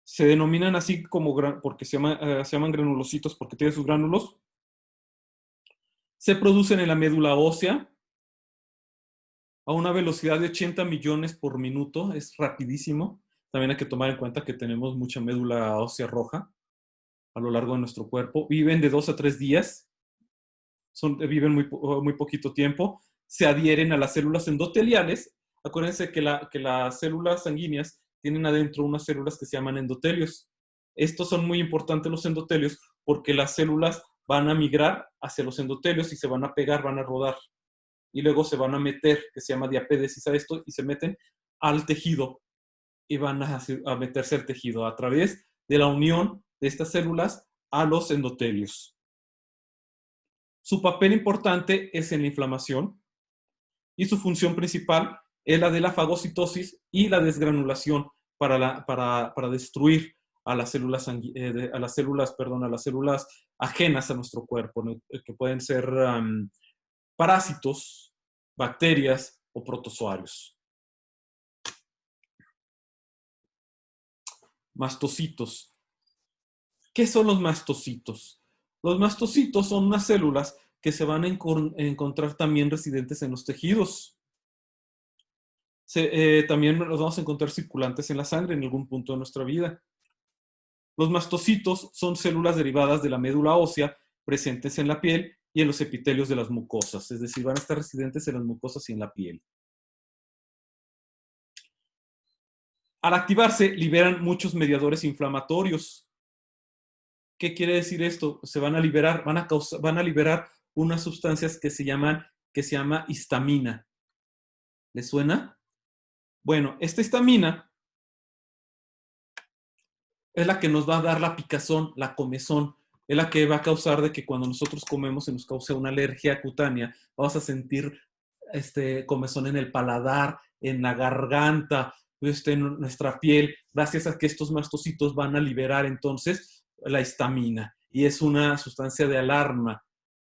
Se denominan así como porque se llaman granulocitos porque tienen sus gránulos. Se producen en la médula ósea a una velocidad de 80 millones por minuto. Es rapidísimo. También hay que tomar en cuenta que tenemos mucha médula ósea roja a lo largo de nuestro cuerpo. Viven de 2 a 3 días. Viven muy poquito tiempo. Se adhieren a las células endoteliales. Acuérdense que las células sanguíneas tienen adentro unas células que se llaman endotelios. Estos son muy importantes, los endotelios, porque las células van a migrar hacia los endotelios y se van a pegar, van a rodar. Y luego se van a meter, que se llama diapédesis a esto, y se meten al tejido y van a meterse al tejido a través de la unión de estas células a los endotelios. Su papel importante es en la inflamación y su función principal es la de la fagocitosis y la desgranulación para destruir a las células, a las células ajenas a nuestro cuerpo, ¿no? Que pueden ser parásitos, bacterias o protozoarios. Mastocitos. ¿Qué son los mastocitos? Los mastocitos son unas células que se van a encontrar también residentes en los tejidos. También los vamos a encontrar circulantes en la sangre en algún punto de nuestra vida. Los mastocitos son células derivadas de la médula ósea presentes en la piel y en los epitelios de las mucosas, es decir, van a estar residentes en las mucosas y en la piel. Al activarse, liberan muchos mediadores inflamatorios. ¿Qué quiere decir esto? Se van a liberar, van a liberar unas sustancias que se llama histamina. ¿Les suena? Bueno, esta histamina es la que nos va a dar la picazón, la comezón, es la que va a causar de que cuando nosotros comemos se nos cause una alergia cutánea, vamos a sentir comezón en el paladar, en la garganta, en nuestra piel, gracias a que estos mastocitos van a liberar entonces la histamina y es una sustancia de alarma.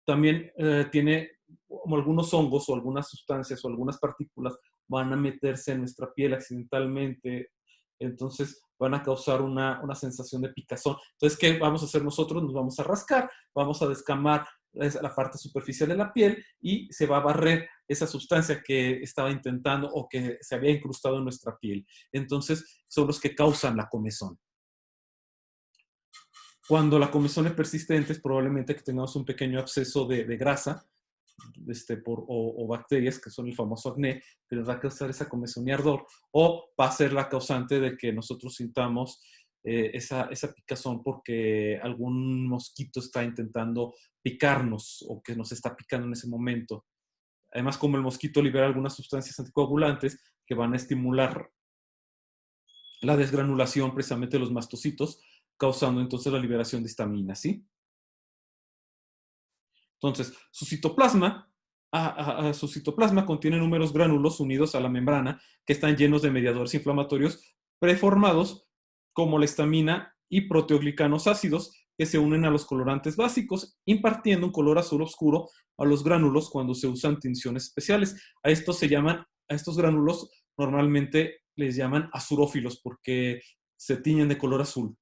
También tiene como algunos hongos o algunas sustancias o algunas partículas van a meterse en nuestra piel accidentalmente, entonces van a causar una sensación de picazón. Entonces, ¿qué vamos a hacer nosotros? Nos vamos a rascar, vamos a descamar la parte superficial de la piel y se va a barrer esa sustancia que estaba intentando o que se había incrustado en nuestra piel. Entonces, son los que causan la comezón. Cuando la comezón es persistente, es probablemente que tengamos un pequeño absceso de grasa o bacterias, que son el famoso acné, que nos va a causar esa comezón y ardor, o va a ser la causante de que nosotros sintamos esa picazón porque algún mosquito está intentando picarnos o que nos está picando en ese momento. Además, como el mosquito libera algunas sustancias anticoagulantes que van a estimular la desgranulación precisamente de los mastocitos, causando entonces la liberación de histamina, ¿sí? Entonces, su citoplasma contiene números gránulos unidos a la membrana que están llenos de mediadores inflamatorios preformados como la histamina y proteoglicanos ácidos que se unen a los colorantes básicos, impartiendo un color azul oscuro a los gránulos cuando se usan tinciones especiales. A estos gránulos normalmente les llaman azurófilos porque se tiñen de color azul.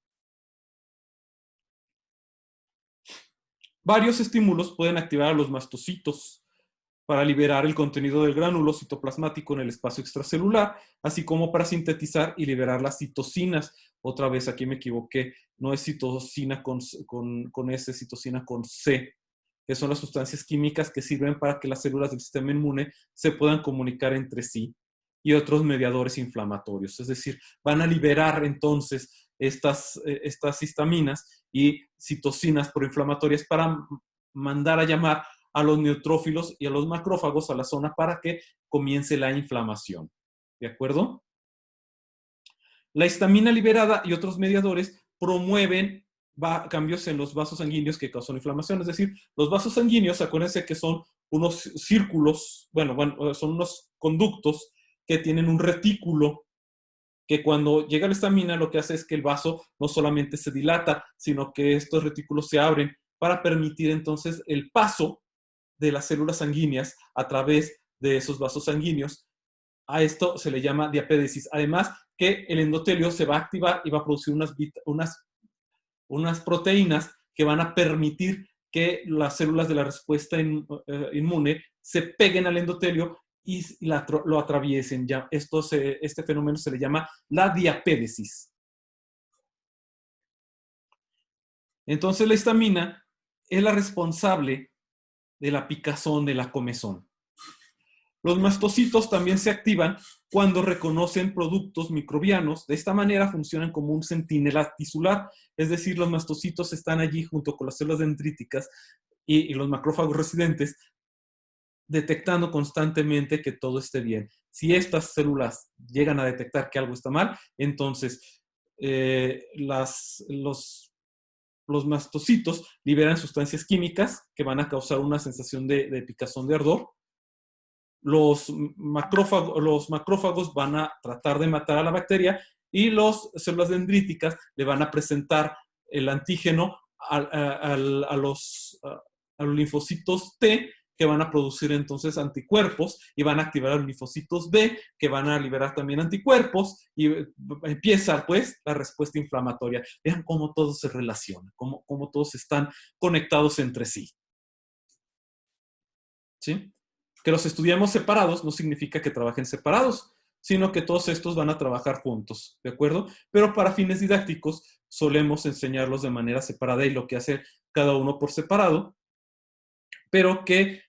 Varios estímulos pueden activar a los mastocitos para liberar el contenido del gránulo citoplasmático en el espacio extracelular, así como para sintetizar y liberar las citocinas. Otra vez aquí me equivoqué, no es citocina con S, citocina con C, que son las sustancias químicas que sirven para que las células del sistema inmune se puedan comunicar entre sí, y otros mediadores inflamatorios. Es decir, van a liberar entonces estas histaminas y citocinas proinflamatorias para mandar a llamar a los neutrófilos y a los macrófagos a la zona para que comience la inflamación. ¿De acuerdo? La histamina liberada y otros mediadores promueven cambios en los vasos sanguíneos que causan inflamación. Es decir, los vasos sanguíneos, acuérdense que son unos círculos, son unos conductos que tienen un retículo que cuando llega la histamina lo que hace es que el vaso no solamente se dilata, sino que estos retículos se abren para permitir entonces el paso de las células sanguíneas a través de esos vasos sanguíneos. A esto se le llama diapédesis. Además que el endotelio se va a activar y va a producir unas proteínas que van a permitir que las células de la respuesta inmune se peguen al endotelio y lo atraviesen. Este fenómeno se le llama la diapédesis. Entonces la histamina es la responsable de la picazón, de la comezón. Los mastocitos también se activan cuando reconocen productos microbianos. De esta manera funcionan como un centinela tisular, es decir, los mastocitos están allí junto con las células dendríticas y los macrófagos residentes, detectando constantemente que todo esté bien. Si estas células llegan a detectar que algo está mal, entonces los mastocitos liberan sustancias químicas que van a causar una sensación de picazón, de ardor. Los macrófagos van a tratar de matar a la bacteria y las células dendríticas le van a presentar el antígeno a los linfocitos T, que van a producir entonces anticuerpos y van a activar a los linfocitos B, que van a liberar también anticuerpos y empieza pues la respuesta inflamatoria. Vean cómo todo se relaciona, cómo todos están conectados entre sí. ¿Sí? Que los estudiemos separados no significa que trabajen separados, sino que todos estos van a trabajar juntos, ¿de acuerdo? Pero para fines didácticos solemos enseñarlos de manera separada y lo que hace cada uno por separado, pero que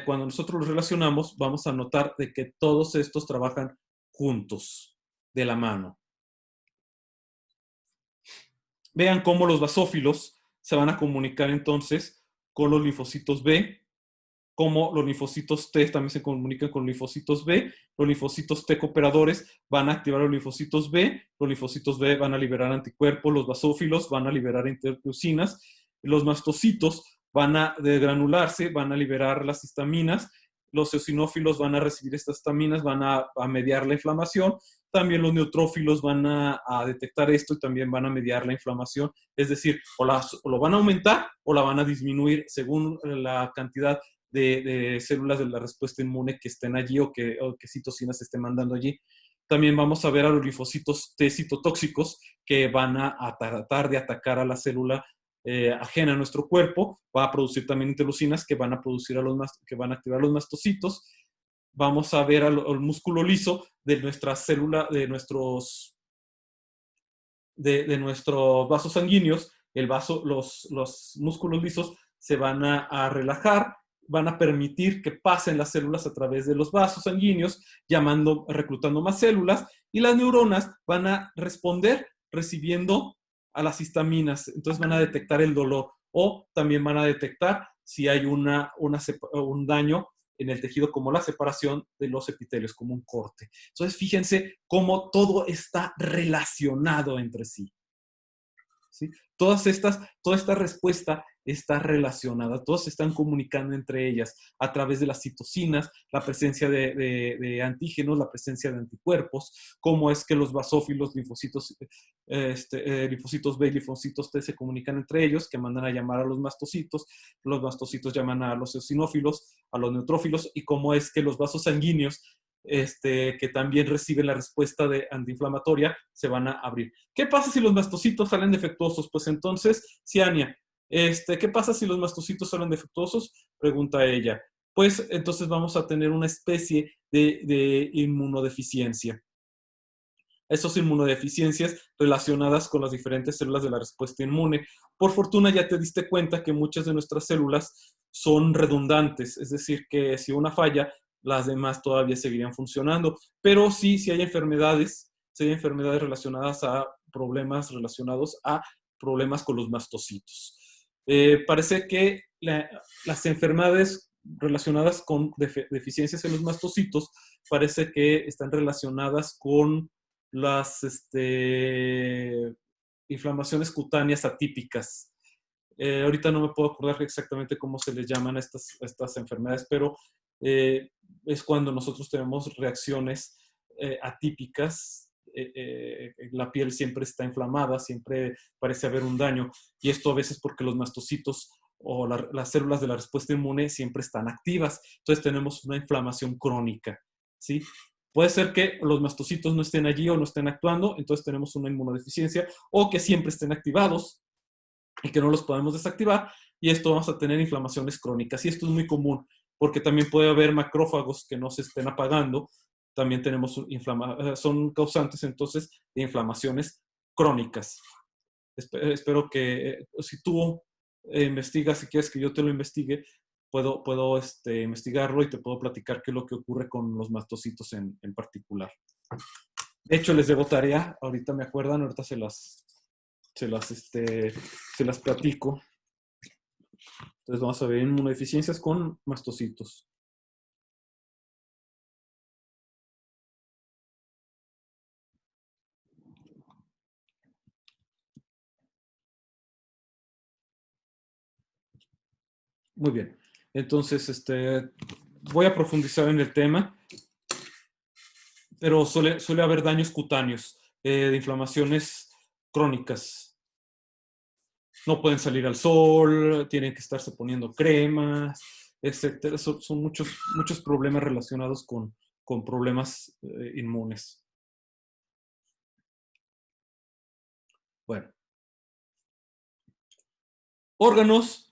cuando nosotros los relacionamos vamos a notar de que todos estos trabajan juntos, de la mano. Vean cómo los basófilos se van a comunicar entonces con los linfocitos B, como los linfocitos T también se comunican con los linfocitos B. Los linfocitos T cooperadores van a activar los linfocitos B van a liberar anticuerpos, los basófilos van a liberar interleucinas, los mastocitos van a granularse, van a liberar las histaminas, los eosinófilos van a recibir estas histaminas, van a mediar la inflamación, también los neutrófilos van a detectar esto y también van a mediar la inflamación, es decir, o lo van a aumentar o la van a disminuir según la cantidad de células de la respuesta inmune que estén allí o que citocinas se estén mandando allí. También vamos a ver a los linfocitos T citotóxicos que van a tratar de atacar a la célula ajena a nuestro cuerpo. Va a producir también interleucinas que van a activar los mastocitos. Vamos a ver al músculo liso de nuestra célula, de nuestros vasos sanguíneos. Los músculos lisos se van a relajar, van a permitir que pasen las células a través de los vasos sanguíneos, reclutando más células, y las neuronas van a responder recibiendo a las histaminas. Entonces van a detectar el dolor o también van a detectar si hay un daño en el tejido, como la separación de los epitelios, como un corte. Entonces fíjense cómo todo está relacionado entre sí. ¿Sí? Toda esta respuesta está relacionada, todos se están comunicando entre ellas a través de las citocinas, la presencia de antígenos, la presencia de anticuerpos, cómo es que los basófilos, linfocitos B y linfocitos T se comunican entre ellos, que mandan a llamar a los mastocitos llaman a los eosinófilos, a los neutrófilos, y cómo es que los vasos sanguíneos que también reciben la respuesta antiinflamatoria, se van a abrir. ¿Qué pasa si los mastocitos salen defectuosos? Pues entonces, Ciania, ¿qué pasa si los mastocitos salen defectuosos? Pregunta ella. Pues entonces vamos a tener una especie de inmunodeficiencia. esas inmunodeficiencias relacionadas con las diferentes células de la respuesta inmune. Por fortuna ya te diste cuenta que muchas de nuestras células son redundantes, es decir, que si una falla, las demás todavía seguirían funcionando, pero sí, si hay enfermedades relacionadas a problemas relacionados a problemas con los mastocitos. Parece que las enfermedades relacionadas con deficiencias en los mastocitos parece que están relacionadas con las inflamaciones cutáneas atípicas. Ahorita no me puedo acordar exactamente cómo se les llaman a estas enfermedades, pero es cuando nosotros tenemos reacciones atípicas. La piel siempre está inflamada, siempre parece haber un daño, y esto a veces porque los mastocitos o las células de la respuesta inmune siempre están activas. Entonces tenemos una inflamación crónica, ¿sí? Puede ser que los mastocitos no estén allí o no estén actuando, entonces tenemos una inmunodeficiencia, o que siempre estén activados y que no los podemos desactivar, y esto vamos a tener inflamaciones crónicas. Y esto es muy común, porque también puede haber macrófagos que no se estén apagando, también tenemos son causantes entonces de inflamaciones crónicas. Espero que si tú investigas, si quieres que yo te lo investigue, puedo investigarlo y te puedo platicar qué es lo que ocurre con los mastocitos en particular. De hecho, les debo tarea, ahorita me acuerdan, ahorita se las platico. Entonces vamos a ver inmunodeficiencias con mastocitos. Muy bien. Entonces, voy a profundizar en el tema, pero suele haber daños cutáneos, de inflamaciones crónicas. No pueden salir al sol, tienen que estarse poniendo cremas, etcétera. Son muchos problemas relacionados con problemas inmunes. Bueno. Órganos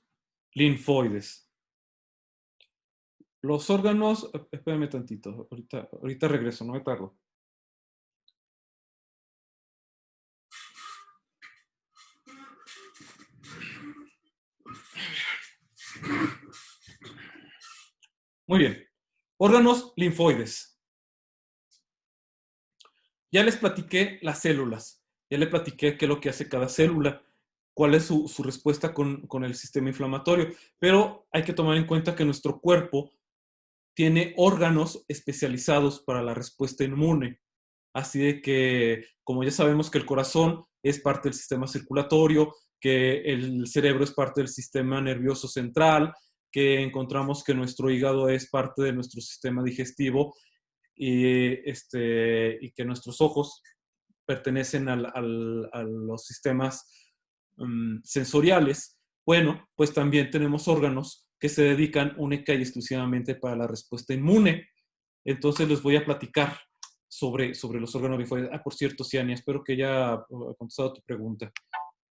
linfoides. Los órganos, espérame tantito, ahorita regreso, no me tardo. Muy bien. Órganos linfoides. Ya les platiqué las células, ya les platiqué qué es lo que hace cada célula, cuál es su respuesta con el sistema inflamatorio, pero hay que tomar en cuenta que nuestro cuerpo tiene órganos especializados para la respuesta inmune. Así de que, como ya sabemos que el corazón es parte del sistema circulatorio, que el cerebro es parte del sistema nervioso central, que encontramos que nuestro hígado es parte de nuestro sistema digestivo y que nuestros ojos pertenecen a los sistemas sensoriales. Bueno, pues también tenemos órganos que se dedican única y exclusivamente para la respuesta inmune. Entonces les voy a platicar sobre los órganos linfoides. Por cierto, Ciania, espero que haya contestado tu pregunta.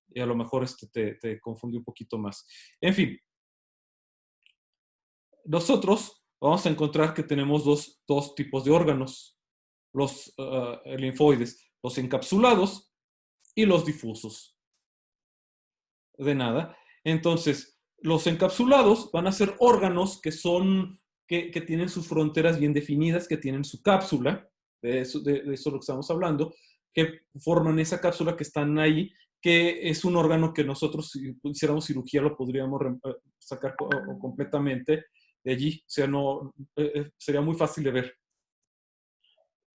Y a lo mejor te confundí un poquito más. En fin, nosotros vamos a encontrar que tenemos dos tipos de órganos, los linfoides, los encapsulados y los difusos. De nada. Entonces, los encapsulados van a ser órganos que tienen sus fronteras bien definidas, que tienen su cápsula, de eso es lo que estamos hablando, que forman esa cápsula, que están ahí, que es un órgano que nosotros, si hiciéramos cirugía, lo podríamos sacar completamente de allí. O sea, sería muy fácil de ver.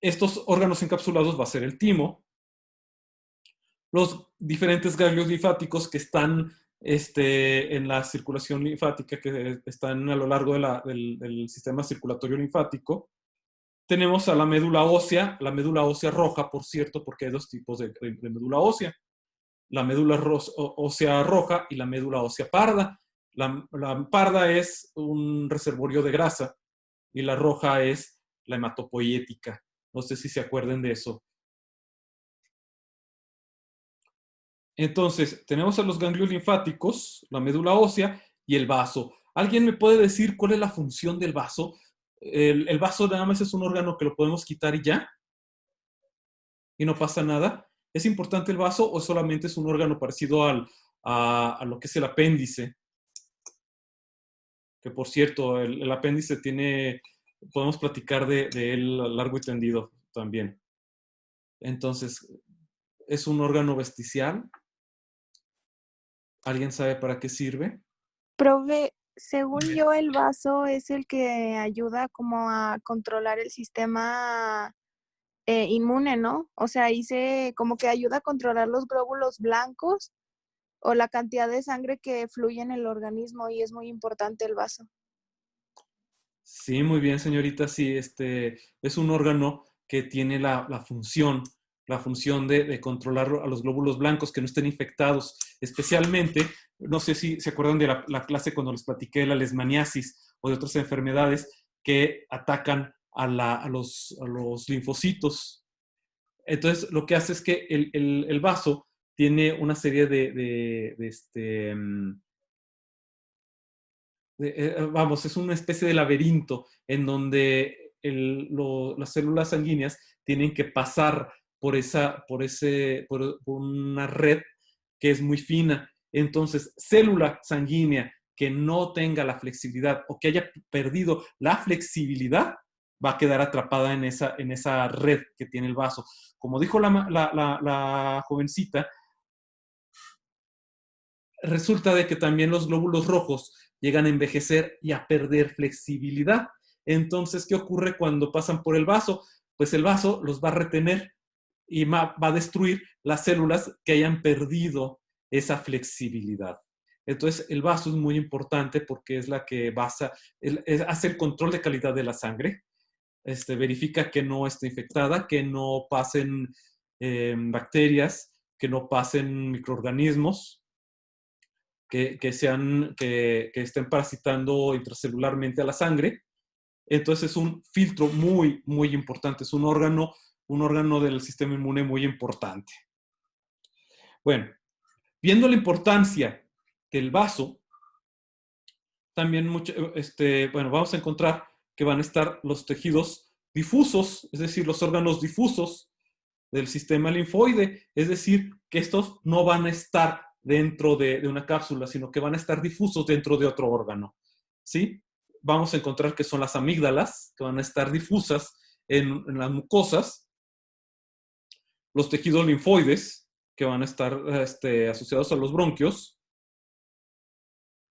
Estos órganos encapsulados va a ser el timo, los diferentes ganglios linfáticos que están en la circulación linfática, que están a lo largo del sistema circulatorio linfático. Tenemos a la médula ósea roja, por cierto, porque hay dos tipos de médula ósea. La médula ósea roja y la médula ósea parda. La parda es un reservorio de grasa y la roja es la hematopoietica. No sé si se acuerden de eso. Entonces, tenemos a los ganglios linfáticos, la médula ósea y el vaso. ¿Alguien me puede decir cuál es la función del vaso? El vaso nada más es un órgano que lo podemos quitar y ya. y no pasa nada. ¿Es importante el vaso o solamente es un órgano parecido a lo que es el apéndice? Que por cierto, el apéndice podemos platicar de él largo y tendido también. Entonces, ¿es un órgano vesticial? ¿Alguien sabe para qué sirve? Profe, según yo, el vaso es el que ayuda como a controlar el sistema inmune, ¿no? O sea, dice como que ayuda a controlar los glóbulos blancos o la cantidad de sangre que fluye en el organismo y es muy importante el vaso. Sí, muy bien, señorita. Sí, es un órgano que tiene la función de controlar a los glóbulos blancos que no estén infectados, especialmente, no sé si se acuerdan de la clase cuando les platiqué de la leishmaniasis o de otras enfermedades que atacan a los linfocitos. Entonces, lo que hace es que el vaso tiene una serie vamos, es una especie de laberinto en donde las células sanguíneas tienen que pasar por una red que es muy fina. Entonces, célula sanguínea que no tenga la flexibilidad o que haya perdido la flexibilidad va a quedar atrapada en esa red que tiene el vaso. Como dijo la jovencita, resulta de que también los glóbulos rojos llegan a envejecer y a perder flexibilidad. Entonces, ¿qué ocurre cuando pasan por el vaso? Pues el vaso los va a retener y va a destruir las células que hayan perdido esa flexibilidad. Entonces, el vaso es muy importante porque es la que hace el control de calidad de la sangre, verifica que no esté infectada, que no pasen bacterias, que no pasen microorganismos, que estén parasitando intracelularmente a la sangre. Entonces es un filtro muy, muy importante, es un órgano del sistema inmune muy importante. Bueno, viendo la importancia del vaso, también bueno, vamos a encontrar que van a estar los tejidos difusos, es decir, los órganos difusos del sistema linfoide, es decir, que estos no van a estar dentro de una cápsula, sino que van a estar difusos dentro de otro órgano, ¿sí? Vamos a encontrar que son las amígdalas, que van a estar difusas en las mucosas, los tejidos linfoides, que van a estar asociados a los bronquios.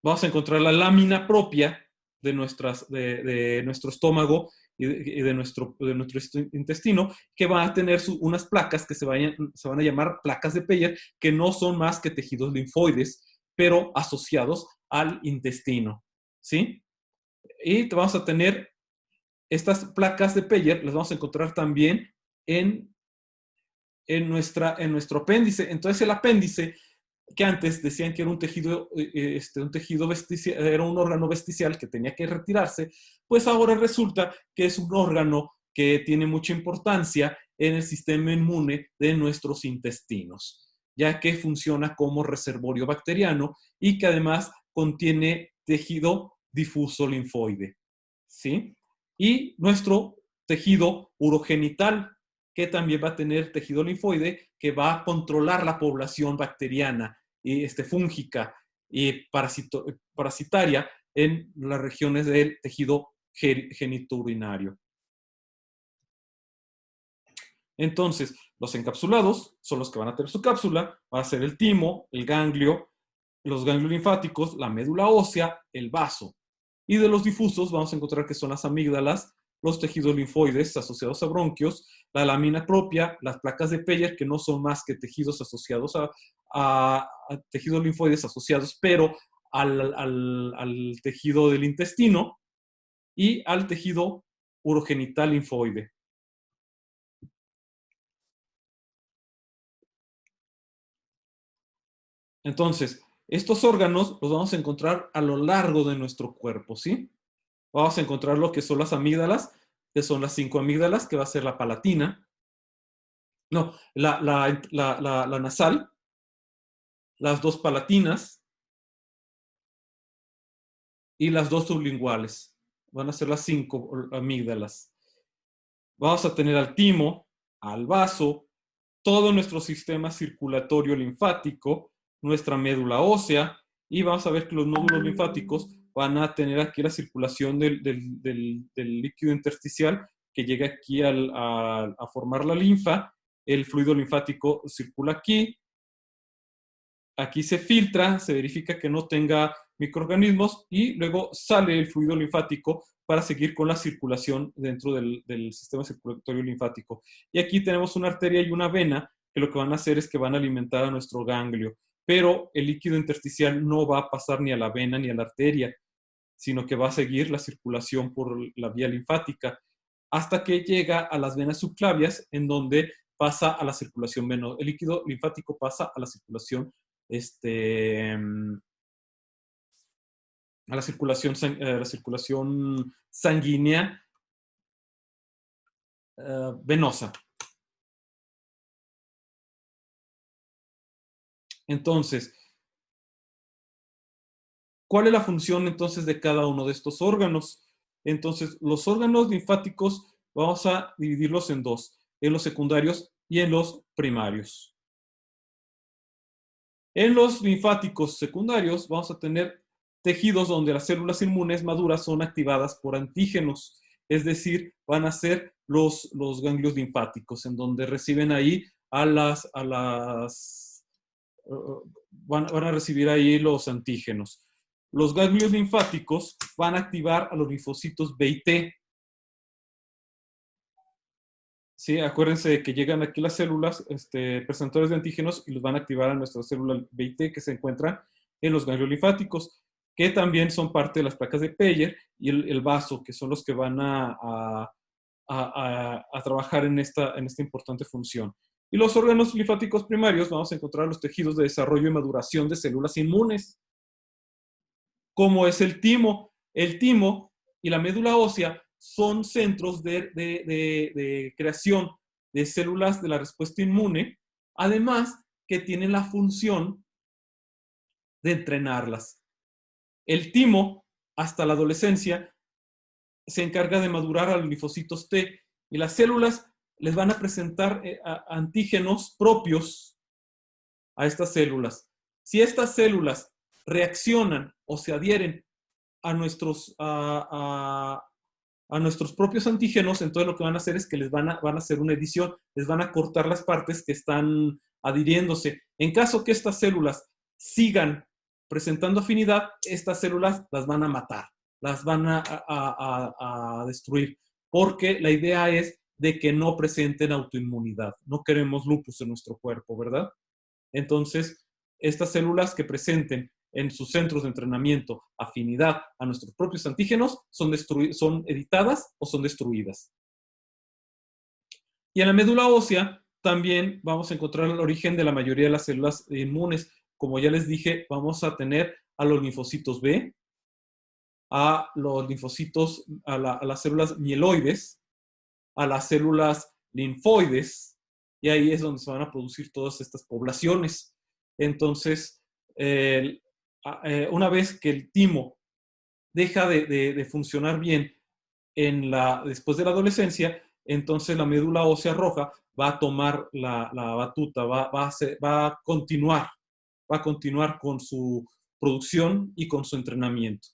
Vamos a encontrar la lámina propia de nuestro estómago y de nuestro intestino, que va a tener unas placas que se van a llamar placas de Peyer, que no son más que tejidos linfoides, pero asociados al intestino, ¿sí? Y vamos a tener estas placas de Peyer, las vamos a encontrar también en nuestro apéndice. Entonces el apéndice, que antes decían que era un tejido vesticial, era un órgano vesticial que tenía que retirarse, pues ahora resulta que es un órgano que tiene mucha importancia en el sistema inmune de nuestros intestinos, ya que funciona como reservorio bacteriano y que además contiene tejido difuso linfoide, ¿sí? Y nuestro tejido urogenital, que también va a tener tejido linfoide que va a controlar la población bacteriana y fúngica y parasitaria en las regiones del tejido genitourinario. Entonces, los encapsulados son los que van a tener su cápsula, va a ser el timo, el ganglio, los ganglios linfáticos, la médula ósea, el vaso. Y de los difusos vamos a encontrar que son las amígdalas, los tejidos linfoides asociados a bronquios, la lámina propia, las placas de Peyer, que no son más que tejidos asociados a tejidos linfoides asociados, pero al tejido del intestino y al tejido urogenital linfoide. Entonces, estos órganos los vamos a encontrar a lo largo de nuestro cuerpo, ¿sí? Vamos a encontrar lo que son las amígdalas, que son las 5 amígdalas, que va a ser la palatina, no, la nasal, las 2 palatinas y las 2 sublinguales. Van a ser las 5 amígdalas. Vamos a tener al timo, al vaso, todo nuestro sistema circulatorio linfático, nuestra médula ósea, y vamos a ver que los nódulos linfáticos van a tener aquí la circulación del líquido intersticial que llega aquí a formar la linfa. El fluido linfático circula aquí. Aquí se filtra, se verifica que no tenga microorganismos y luego sale el fluido linfático para seguir con la circulación dentro del sistema circulatorio linfático. Y aquí tenemos una arteria y una vena que lo que van a hacer es que van a alimentar a nuestro ganglio, pero el líquido intersticial no va a pasar ni a la vena ni a la arteria, sino que va a seguir la circulación por la vía linfática hasta que llega a las venas subclavias, en donde pasa a la circulación venosa. El líquido linfático pasa a la circulación a la circulación sanguínea venosa. Entonces, ¿cuál es la función entonces de cada uno de estos órganos? Entonces, los órganos linfáticos vamos a dividirlos en dos, en los secundarios y en los primarios. En los linfáticos secundarios vamos a tener tejidos donde las células inmunes maduras son activadas por antígenos, es decir, van a ser los ganglios linfáticos, en donde reciben ahí van a recibir ahí los antígenos. Los ganglios linfáticos van a activar a los linfocitos B y T. Sí, acuérdense de que llegan aquí las células presentadores de antígenos y los van a activar a nuestra célula B y T que se encuentran en los ganglios linfáticos, que también son parte de las placas de Peyer y el vaso, que son los que van a trabajar en esta importante función. Y los órganos linfáticos primarios vamos a encontrar los tejidos de desarrollo y maduración de células inmunes, como es el timo. El timo y la médula ósea son centros de creación de células de la respuesta inmune, además que tienen la función de entrenarlas. El timo, hasta la adolescencia, se encarga de madurar a los linfocitos T y las células les van a presentar antígenos propios a estas células. Si estas células reaccionan o se adhieren a nuestros propios antígenos, entonces lo que van a hacer es que van a hacer una edición, les van a cortar las partes que están adhiriéndose. En caso que estas células sigan presentando afinidad, estas células las van a matar, las van a destruir, porque la idea es de que no presenten autoinmunidad. No queremos lupus en nuestro cuerpo, ¿verdad? Entonces, estas células que presenten en sus centros de entrenamiento afinidad a nuestros propios antígenos son editadas o son destruidas. Y en la médula ósea también vamos a encontrar el origen de la mayoría de las células inmunes. Como ya les dije, vamos a tener a los linfocitos B, a los linfocitos, a las células mieloides, a las células linfoides, y ahí es donde se van a producir todas estas poblaciones. Entonces, una vez que el timo deja de funcionar bien después de la adolescencia, entonces la médula ósea roja va a tomar la batuta, va a continuar con su producción y con su entrenamiento.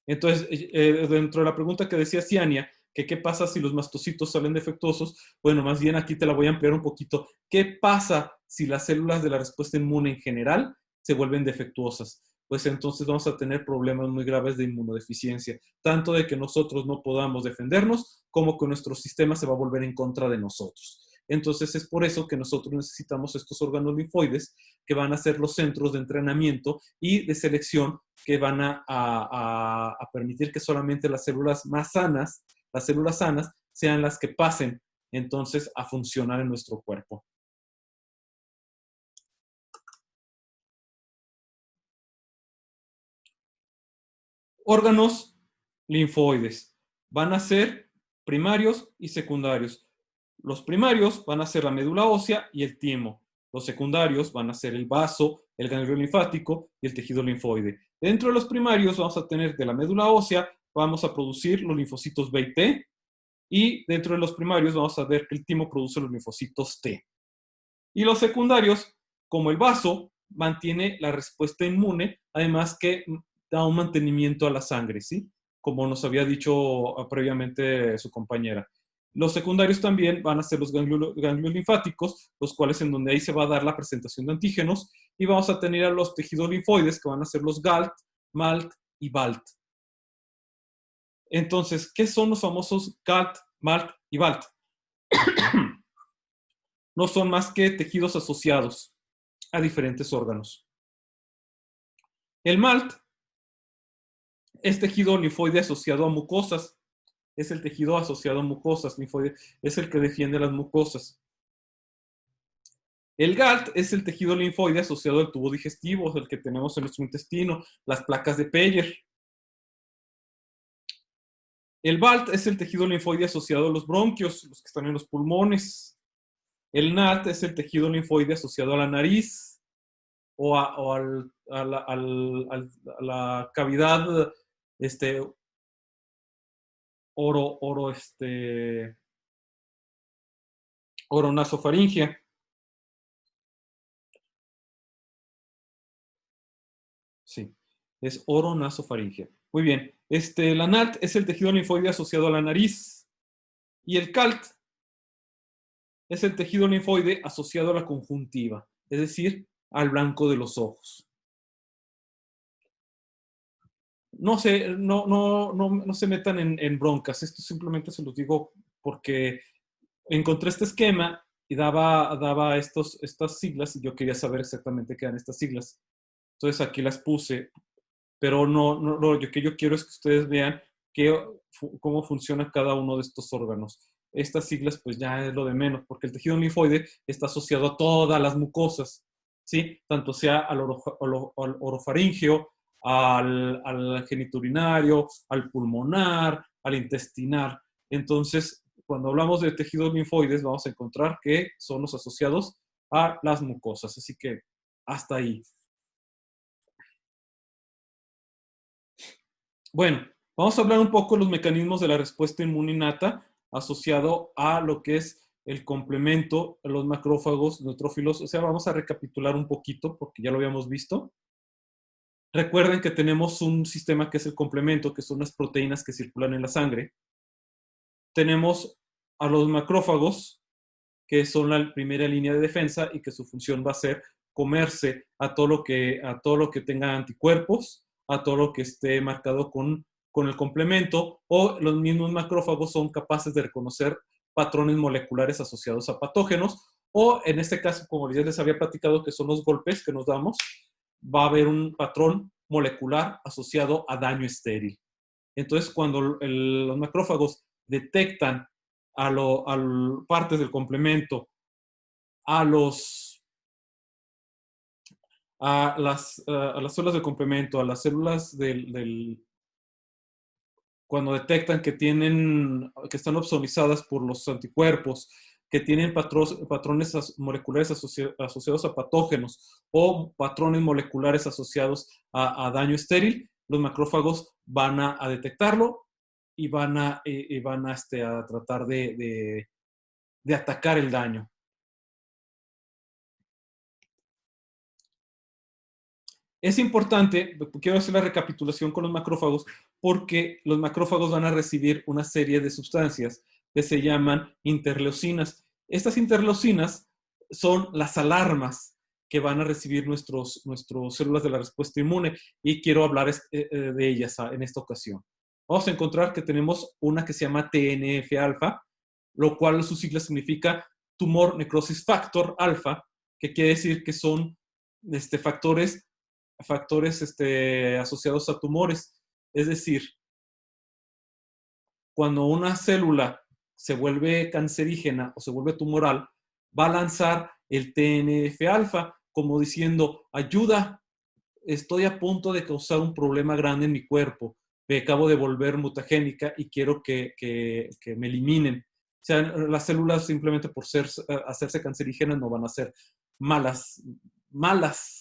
Entonces, dentro de la pregunta que decía Ciania, que qué pasa si los mastocitos salen defectuosos, bueno, más bien aquí te la voy a ampliar un poquito. ¿Qué pasa si las células de la respuesta inmune en general se vuelven defectuosas? Pues entonces vamos a tener problemas muy graves de inmunodeficiencia, tanto de que nosotros no podamos defendernos, como que nuestro sistema se va a volver en contra de nosotros. Entonces es por eso que nosotros necesitamos estos órganos linfoides que van a ser los centros de entrenamiento y de selección que van a permitir que solamente las células más sanas, las células sanas, sean las que pasen entonces a funcionar en nuestro cuerpo. Órganos linfoides van a ser primarios y secundarios. Los primarios van a ser la médula ósea y el timo. Los secundarios van a ser el vaso, el ganglio linfático y el tejido linfoide. Dentro de los primarios vamos a tener de la médula ósea, vamos a producir los linfocitos B y T. Y dentro de los primarios vamos a ver que el timo produce los linfocitos T. Y los secundarios, como el vaso, mantiene la respuesta inmune, además que da un mantenimiento a la sangre, ¿sí? Como nos había dicho previamente su compañera. Los secundarios también van a ser los ganglios linfáticos, los cuales en donde ahí se va a dar la presentación de antígenos, y vamos a tener a los tejidos linfoides, que van a ser los GALT, MALT y BALT. Entonces, ¿qué son los famosos GALT, MALT y BALT? No son más que tejidos asociados a diferentes órganos. El MALT es tejido linfoide asociado a mucosas. Es el tejido asociado a mucosas, linfoide, es el que defiende las mucosas. El GALT es el tejido linfoide asociado al tubo digestivo, el que tenemos en nuestro intestino, las placas de Peyer. El BALT es el tejido linfoide asociado a los bronquios, los que están en los pulmones. El NALT es el tejido linfoide asociado a la nariz o a la cavidad oronasofaringea. Sí, es oronasofaringea. Muy bien. La NALT es el tejido linfoide asociado a la nariz. Y el CALT es el tejido linfoide asociado a la conjuntiva, es decir, al blanco de los ojos. No se metan en broncas. Esto simplemente se los digo porque encontré este esquema y daba estas siglas y yo quería saber exactamente qué eran estas siglas. Entonces aquí las puse, pero lo que yo quiero es que ustedes vean cómo funciona cada uno de estos órganos. Estas siglas pues ya es lo de menos, porque el tejido linfoide está asociado a todas las mucosas, ¿sí? Tanto sea al orofaringeo, al genitourinario, al pulmonar, al intestinal. Entonces, cuando hablamos de tejidos linfoides, vamos a encontrar que son los asociados a las mucosas. Así que hasta ahí. Bueno, vamos a hablar un poco de los mecanismos de la respuesta inmune innata asociado a lo que es el complemento, los macrófagos, neutrófilos. O sea, vamos a recapitular un poquito porque ya lo habíamos visto. Recuerden que tenemos un sistema que es el complemento, que son las proteínas que circulan en la sangre. Tenemos a los macrófagos, que son la primera línea de defensa y que su función va a ser comerse a todo lo que tenga anticuerpos, a todo lo que esté marcado con el complemento, o los mismos macrófagos son capaces de reconocer patrones moleculares asociados a patógenos, o en este caso, como ya les había platicado, que son los golpes que nos damos, va a haber un patrón molecular asociado a daño estéril. Entonces, cuando los macrófagos detectan a partes del complemento, a las células del complemento, a las células cuando detectan que están opsonizadas por los anticuerpos, que tienen patrones moleculares asociados a patógenos o patrones moleculares asociados a daño estéril, los macrófagos van a detectarlo y van a tratar de atacar el daño. Es importante, quiero hacer la recapitulación con los macrófagos, porque los macrófagos van a recibir una serie de sustancias que se llaman interleucinas. Estas interleucinas son las alarmas que van a recibir nuestros células de la respuesta inmune y quiero hablar de ellas en esta ocasión. Vamos a encontrar que tenemos una que se llama TNF-alfa, lo cual su sigla significa tumor necrosis factor alfa, que quiere decir que son factores asociados a tumores. Es decir, cuando una célula se vuelve cancerígena o se vuelve tumoral, va a lanzar el TNF-alfa como diciendo, ayuda, estoy a punto de causar un problema grande en mi cuerpo, me acabo de volver mutagénica y quiero que me eliminen. O sea, las células simplemente por hacerse cancerígenas no van a ser malas,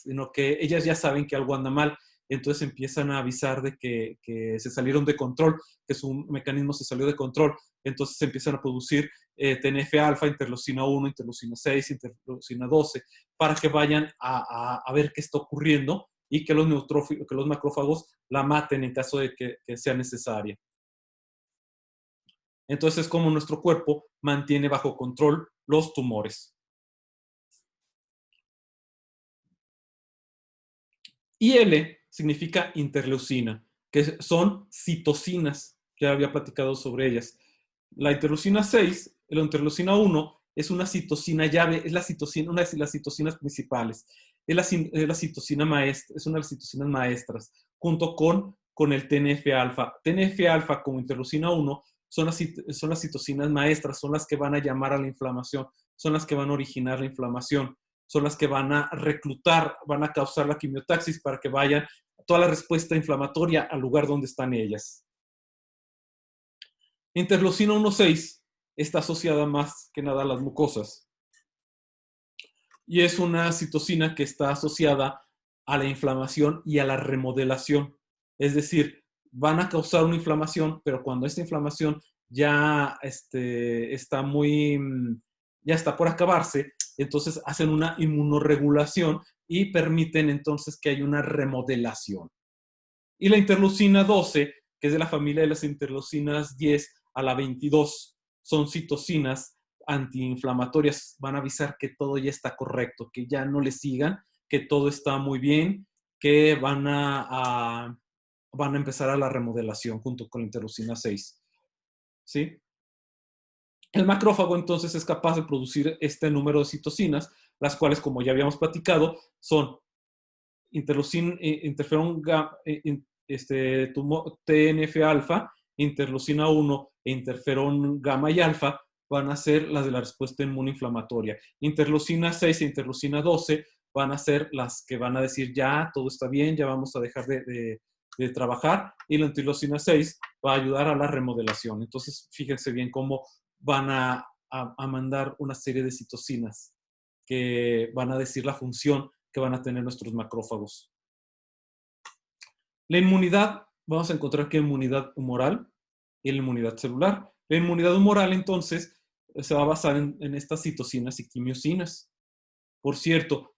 sino que ellas ya saben que algo anda mal entonces empiezan a avisar de que se salieron de control, que su mecanismo se salió de control, entonces empiezan a producir TNF-alfa, interleucina 1, interleucina 6, interleucina 12, para que vayan a ver qué está ocurriendo y que los macrófagos la maten en caso de que sea necesaria. Entonces es como nuestro cuerpo mantiene bajo control los tumores. IL significa interleucina, que son citocinas, que había platicado sobre ellas. La interleucina 6, la interleucina 1, es una citocina llave, es la citocina, una de las citocinas principales. Es la citocina maestra, es una de las citocinas maestras, junto con el TNF-alfa. TNF-alfa como interleucina 1 son las citocinas maestras, son las que van a llamar a la inflamación, son las que van a originar la inflamación, son las que van a reclutar, van a causar la quimiotaxis para que vayan toda la respuesta inflamatoria al lugar donde están ellas. Interleucina 1,6 está asociada más que nada a las mucosas y es una citocina que está asociada a la inflamación y a la remodelación. Es decir, van a causar una inflamación, pero cuando esta inflamación ya está ya está por acabarse, entonces hacen una inmunorregulación y permiten entonces que haya una remodelación. Y la interleucina 12, que es de la familia de las interleucinas 10 a la 22, son citocinas antiinflamatorias. Van a avisar que todo ya está correcto, que ya no le sigan, que todo está muy bien, que van a empezar a la remodelación junto con la interleucina 6. ¿Sí? El macrófago entonces es capaz de producir este número de citocinas, las cuales, como ya habíamos platicado, son interferón TNF-alfa, interleucina 1 e interferón gamma y alfa van a ser las de la respuesta inmunoinflamatoria. Interleucina 6 e interleucina 12 van a ser las que van a decir ya, todo está bien, ya vamos a dejar de trabajar, y la interleucina 6 va a ayudar a la remodelación. Entonces, fíjense bien cómo van a mandar una serie de citocinas que van a decir la función que van a tener nuestros macrófagos. La inmunidad, vamos a encontrar que hay inmunidad humoral y la inmunidad celular. La inmunidad humoral, entonces, se va a basar en estas citocinas y quimiosinas. Por cierto,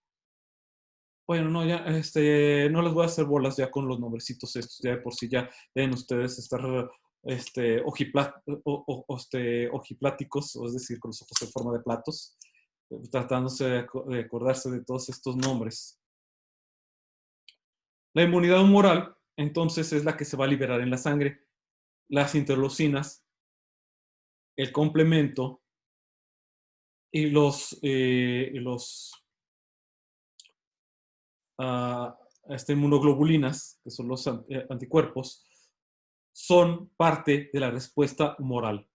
bueno, no, ya, no les voy a hacer bolas ya con los nombrecitos estos, ya de por sí ya deben ustedes estar ojipláticos, es decir, con los ojos en forma de platos, tratándose de acordarse de todos estos nombres. La inmunidad humoral, entonces, es la que se va a liberar en la sangre. Las interleucinas, el complemento y los inmunoglobulinas, que son los anticuerpos, son parte de la respuesta humoral.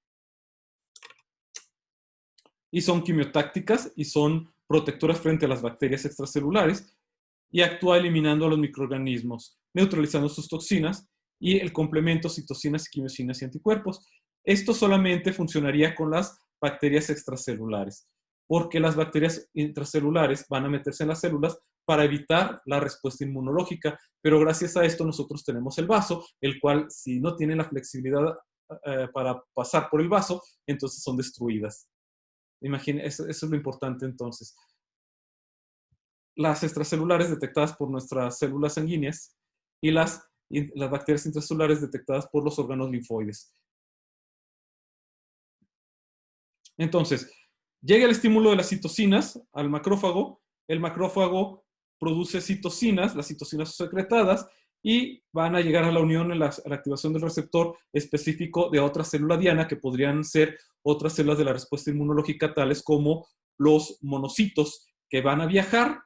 Y son quimiotácticas y son protectoras frente a las bacterias extracelulares y actúa eliminando a los microorganismos, neutralizando sus toxinas, y el complemento citocinas, quimiosinas y anticuerpos. Esto solamente funcionaría con las bacterias extracelulares, porque las bacterias intracelulares van a meterse en las células para evitar la respuesta inmunológica, pero gracias a esto nosotros tenemos el vaso, el cual, si no tiene la flexibilidad para pasar por el vaso, entonces son destruidas. Imaginen, eso es lo importante entonces. Las extracelulares detectadas por nuestras células sanguíneas y las bacterias intracelulares detectadas por los órganos linfoides. Entonces, llega el estímulo de las citocinas al macrófago, el macrófago produce citocinas, las citocinas son secretadas y van a llegar a la unión, a la activación del receptor específico de otra célula diana, que podrían ser otras células de la respuesta inmunológica, tales como los monocitos, que van a viajar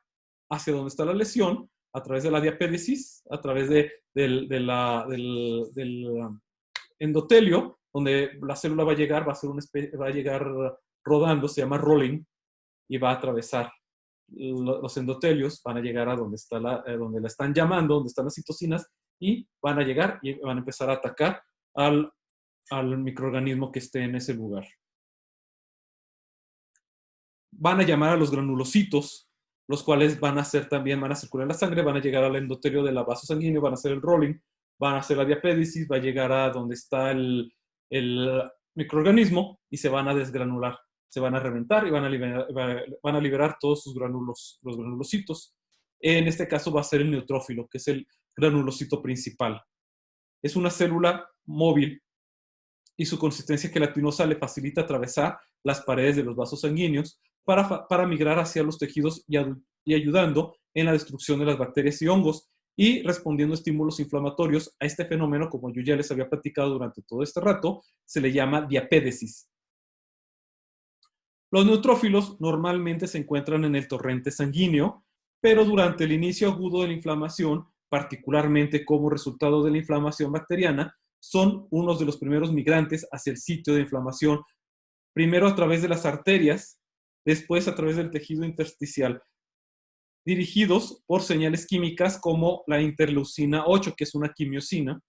hacia donde está la lesión a través de la diapédesis, a través del endotelio, donde la célula va a llegar, va a llegar rodando, se llama rolling, y va a atravesar los endotelios, van a llegar a donde donde la están llamando, donde están las citocinas, y van a llegar y van a empezar a atacar al microorganismo que esté en ese lugar. Van a llamar a los granulocitos, los cuales van a ser también, van a circular en la sangre, van a llegar al endotelio del vaso sanguíneo, van a hacer el rolling, van a hacer la diapédisis, va a llegar a donde está el microorganismo y se van a desgranular, se van a reventar y van a liberar todos sus granulos, los granulocitos. En este caso va a ser el neutrófilo, que es el granulocito principal. Es una célula móvil y su consistencia gelatinosa le facilita atravesar las paredes de los vasos sanguíneos para migrar hacia los tejidos y ayudando en la destrucción de las bacterias y hongos y respondiendo a estímulos inflamatorios. A este fenómeno, como yo ya les había platicado durante todo este rato, se le llama diapédesis. Los neutrófilos normalmente se encuentran en el torrente sanguíneo, pero durante el inicio agudo de la inflamación, particularmente como resultado de la inflamación bacteriana, son unos de los primeros migrantes hacia el sitio de inflamación, primero a través de las arterias, después a través del tejido intersticial, dirigidos por señales químicas como la interleucina 8, que es una quimiosina,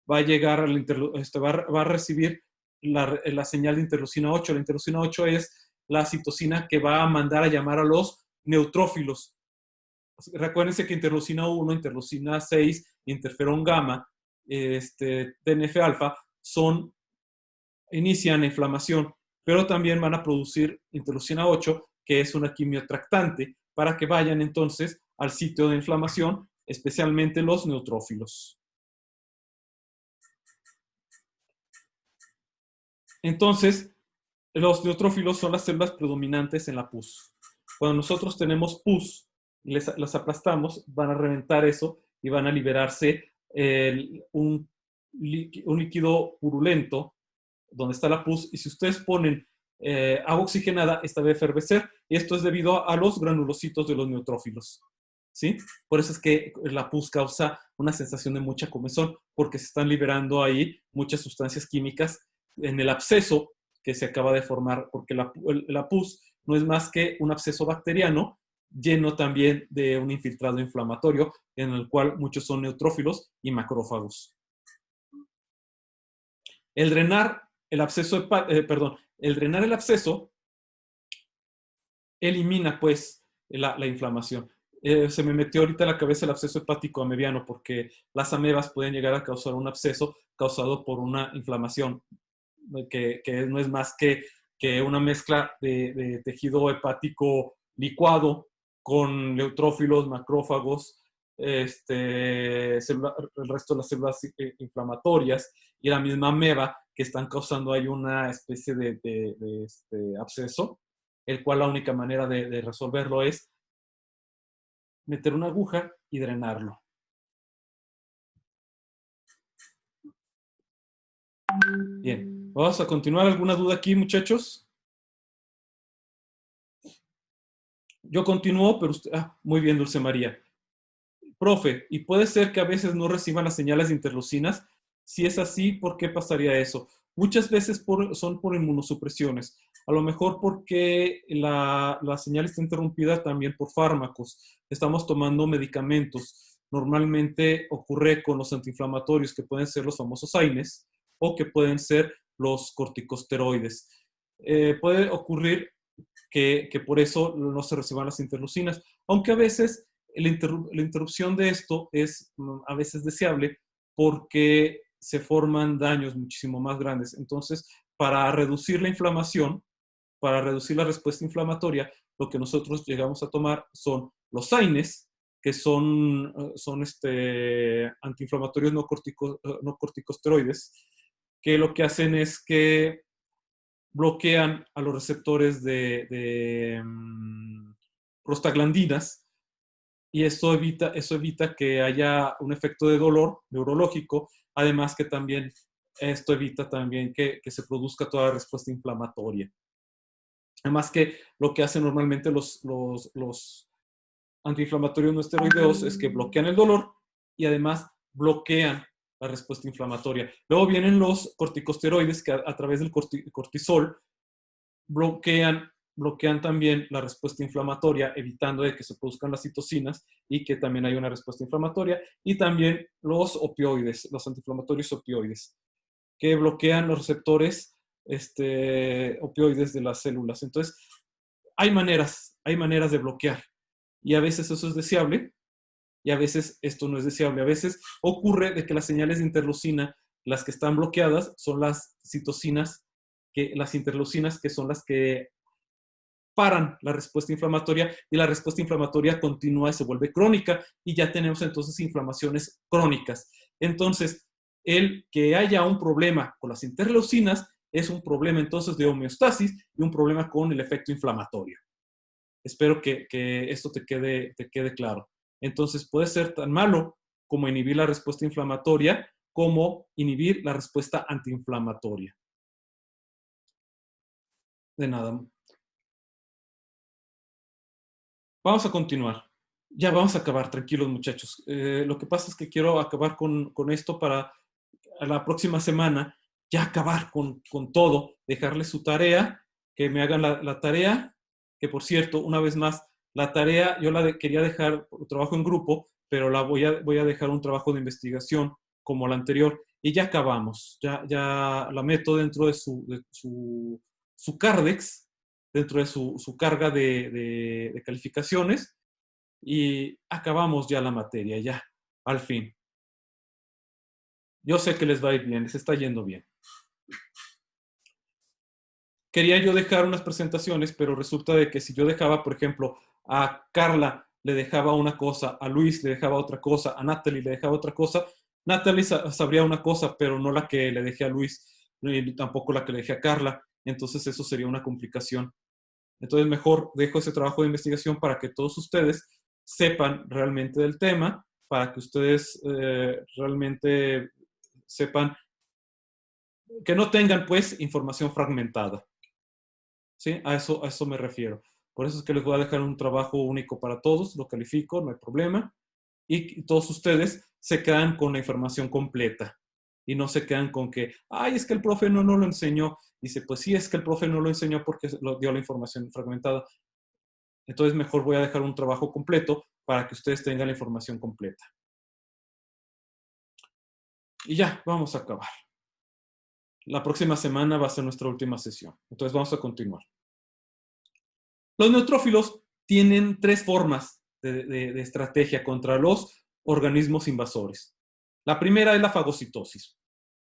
va a llegar va a recibir la señal de interleucina 8. La interleucina 8 es la citocina que va a mandar a llamar a los neutrófilos. Recuérdense que interleucina 1, interleucina 6, interferón gamma, TNF-alfa, inician inflamación, pero también van a producir interleucina 8, que es una quimiotractante, para que vayan entonces al sitio de inflamación, especialmente los neutrófilos. Entonces, los neutrófilos son las células predominantes en la pus. Cuando nosotros tenemos pus, las aplastamos, van a reventar eso y van a liberarse un líquido purulento donde está la pus, y si ustedes ponen agua oxigenada, esta va a efervecer, y esto es debido a los granulocitos de los neutrófilos, ¿sí? Por eso es que la pus causa una sensación de mucha comezón, porque se están liberando ahí muchas sustancias químicas en el absceso que se acaba de formar, porque la pus no es más que un absceso bacteriano lleno también de un infiltrado inflamatorio, en el cual muchos son neutrófilos y macrófagos. El drenar el absceso, el drenar el absceso elimina pues la inflamación. Se me metió ahorita a la cabeza el absceso hepático amebiano, porque las amebas pueden llegar a causar un absceso causado por una inflamación, que no es más que una mezcla de tejido hepático licuado con neutrófilos, macrófagos, el resto de las células inflamatorias y la misma ameba, que están causando ahí una especie de absceso, el cual la única manera de resolverlo es meter una aguja y drenarlo. Bien, vamos a continuar. ¿Alguna duda aquí, muchachos? Yo continúo, pero usted... muy bien, Dulce María. Profe, ¿y puede ser que a veces no reciban las señales de interleucinas? Si es así, ¿por qué pasaría eso? Muchas veces son por inmunosupresiones. A lo mejor porque la señal está interrumpida también por fármacos. Estamos tomando medicamentos. Normalmente ocurre con los antiinflamatorios, que pueden ser los famosos AINES o que pueden ser los corticosteroides. Puede ocurrir que por eso no se reciban las interleucinas, aunque a veces la interrupción de esto es a veces deseable porque se forman daños muchísimo más grandes. Entonces, para reducir la inflamación, para reducir la respuesta inflamatoria, lo que nosotros llegamos a tomar son los AINES, que son antiinflamatorios no corticosteroides, que lo que hacen es que bloquean a los receptores de prostaglandinas, y eso evita que haya un efecto de dolor neurológico, además que también esto evita también que se produzca toda la respuesta inflamatoria. Además que lo que hacen normalmente los antiinflamatorios no esteroideos es que bloquean el dolor y además bloquean la respuesta inflamatoria. Luego vienen los corticosteroides, que a través del cortisol bloquean también la respuesta inflamatoria, evitando de que se produzcan las citocinas y que también hay una respuesta inflamatoria. Y también los opioides, los antiinflamatorios opioides, que bloquean los receptores opioides de las células. Entonces, hay maneras de bloquear. y a veces eso es deseable, y a veces esto no es deseable. A veces ocurre de que las señales de interleucina, las que están bloqueadas, son las citocinas, las interleucinas, que son las que paran la respuesta inflamatoria, y la respuesta inflamatoria continúa y se vuelve crónica, y ya tenemos entonces inflamaciones crónicas. Entonces, el que haya un problema con las interleucinas es un problema entonces de homeostasis y un problema con el efecto inflamatorio. Espero que esto te quede claro. Entonces, puede ser tan malo como inhibir la respuesta inflamatoria como inhibir la respuesta antiinflamatoria. De nada. Vamos a continuar. Ya vamos a acabar, tranquilos muchachos. Lo que pasa es que quiero acabar con esto para la próxima semana ya acabar con todo, dejarles su tarea, que me hagan la tarea, que por cierto, una vez más, la tarea yo quería dejar trabajo en grupo, pero voy a dejar un trabajo de investigación como la anterior, y ya acabamos. Ya la meto dentro de su Cardex, dentro de su carga de calificaciones, y acabamos ya la materia, ya, al fin. Yo sé que les va a ir bien, les está yendo bien. Quería yo dejar unas presentaciones, pero resulta de que si yo dejaba, por ejemplo, a Carla le dejaba una cosa, a Luis le dejaba otra cosa, a Natalie le dejaba otra cosa, Natalie sabría una cosa, pero no la que le dejé a Luis, ni tampoco la que le dejé a Carla. Entonces eso sería una complicación. Entonces mejor dejo ese trabajo de investigación para que todos ustedes sepan realmente del tema, para que ustedes realmente sepan, que no tengan pues información fragmentada. ¿Sí? A eso me refiero. Por eso es que les voy a dejar un trabajo único para todos, lo califico, no hay problema, y todos ustedes se quedan con la información completa y no se quedan con que, ay, es que el profe no lo enseñó. Dice, pues sí, es que el profe no lo enseñó porque dio la información fragmentada. Entonces mejor voy a dejar un trabajo completo para que ustedes tengan la información completa. Y ya, vamos a acabar. La próxima semana va a ser nuestra última sesión. Entonces vamos a continuar. Los neutrófilos tienen tres formas de estrategia contra los organismos invasores. La primera es la fagocitosis.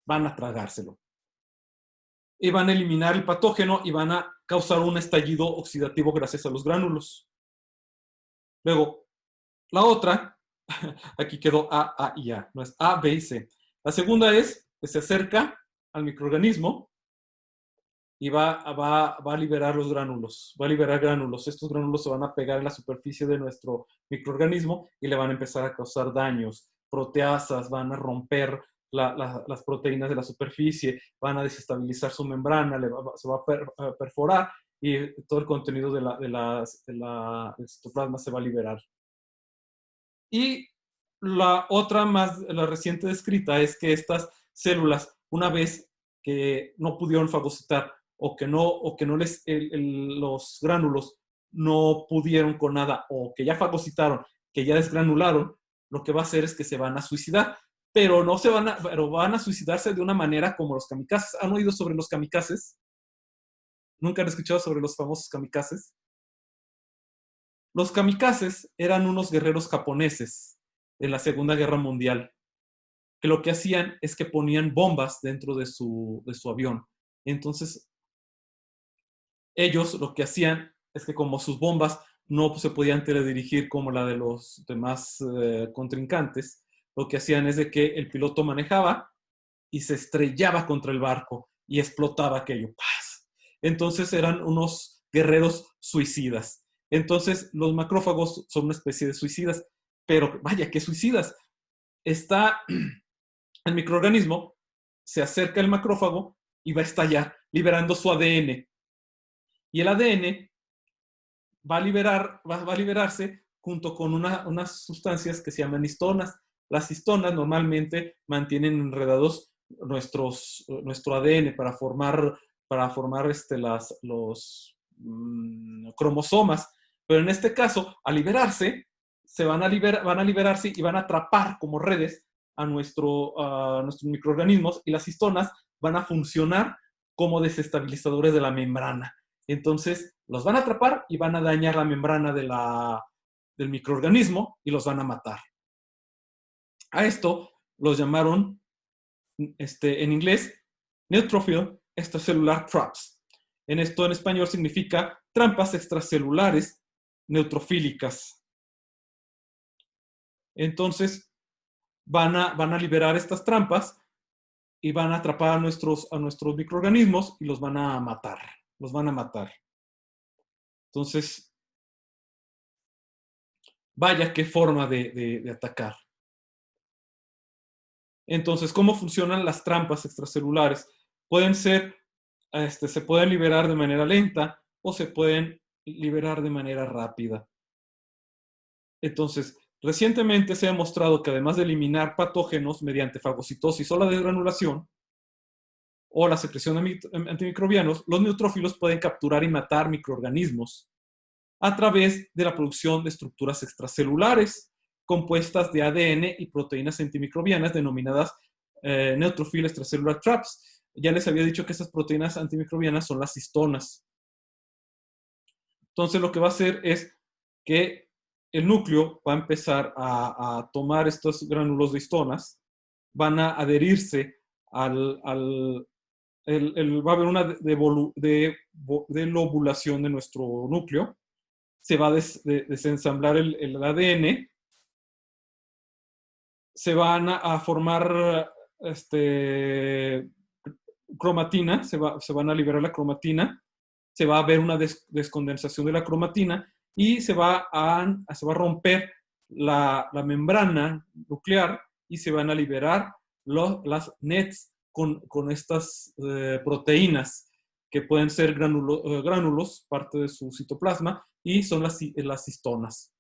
Van a tragárselo. Y van a eliminar el patógeno y van a causar un estallido oxidativo gracias a los gránulos. Luego, la otra, aquí quedó A y A, no es A, B y C. La segunda es que se acerca al microorganismo y va a liberar los gránulos, va a liberar gránulos. Estos gránulos se van a pegar en la superficie de nuestro microorganismo y le van a empezar a causar daños. Proteasas van a romper las proteínas de la superficie, van a desestabilizar su membrana, se va a perforar y todo el contenido del citoplasma se va a liberar. Y la otra la reciente descrita es que estas células, una vez que no pudieron fagocitar o que no los gránulos no pudieron con nada, o que ya fagocitaron, que ya desgranularon, lo que va a hacer es que se van a suicidar, pero van a suicidarse de una manera como los kamikazes. ¿Han oído sobre los kamikazes? ¿Nunca han escuchado sobre los famosos kamikazes? Los kamikazes eran unos guerreros japoneses de la Segunda Guerra Mundial, que lo que hacían es que ponían bombas dentro de su avión. Entonces, ellos lo que hacían es que como sus bombas no se podían teledirigir como la de los demás contrincantes, lo que hacían es de que el piloto manejaba y se estrellaba contra el barco y explotaba aquello. ¡Paz! Entonces eran unos guerreros suicidas. Entonces los macrófagos son una especie de suicidas, pero vaya, ¿qué suicidas? Está el microorganismo, se acerca al macrófago y va a estallar, liberando su ADN. Y el ADN va a liberarse junto con unas sustancias que se llaman histonas. Las histonas normalmente mantienen enredados nuestro ADN para formar los cromosomas. Pero en este caso, al liberarse, van a liberarse y van a atrapar como redes a nuestros microorganismos, y las histonas van a funcionar como desestabilizadores de la membrana. Entonces, los van a atrapar y van a dañar la membrana del microorganismo y los van a matar. A esto los llamaron, en inglés, neutrophil extracellular traps. En esto en español significa trampas extracelulares neutrofílicas. Entonces van a liberar estas trampas y van a atrapar a nuestros microorganismos y los van a matar. Los van a matar. Entonces, vaya qué forma de atacar. Entonces, ¿cómo funcionan las trampas extracelulares? Pueden ser, se pueden liberar de manera lenta o se pueden liberar de manera rápida. Entonces, recientemente se ha demostrado que además de eliminar patógenos mediante fagocitosis o la desgranulación o la secreción de antimicrobianos, los neutrófilos pueden capturar y matar microorganismos a través de la producción de estructuras extracelulares compuestas de ADN y proteínas antimicrobianas denominadas neutrophil extracellular traps. Ya les había dicho que esas proteínas antimicrobianas son las histonas. Entonces lo que va a hacer es que el núcleo va a empezar a tomar estos gránulos de histonas, van a adherirse va a haber una delobulación de nuestro núcleo, se va a desensamblar el ADN, se van a formar cromatina, se van a liberar la cromatina, se va a ver una descondensación de la cromatina y se va a romper la membrana nuclear y se van a liberar las NETs con estas proteínas que pueden ser gránulos, parte de su citoplasma, y son las histonas.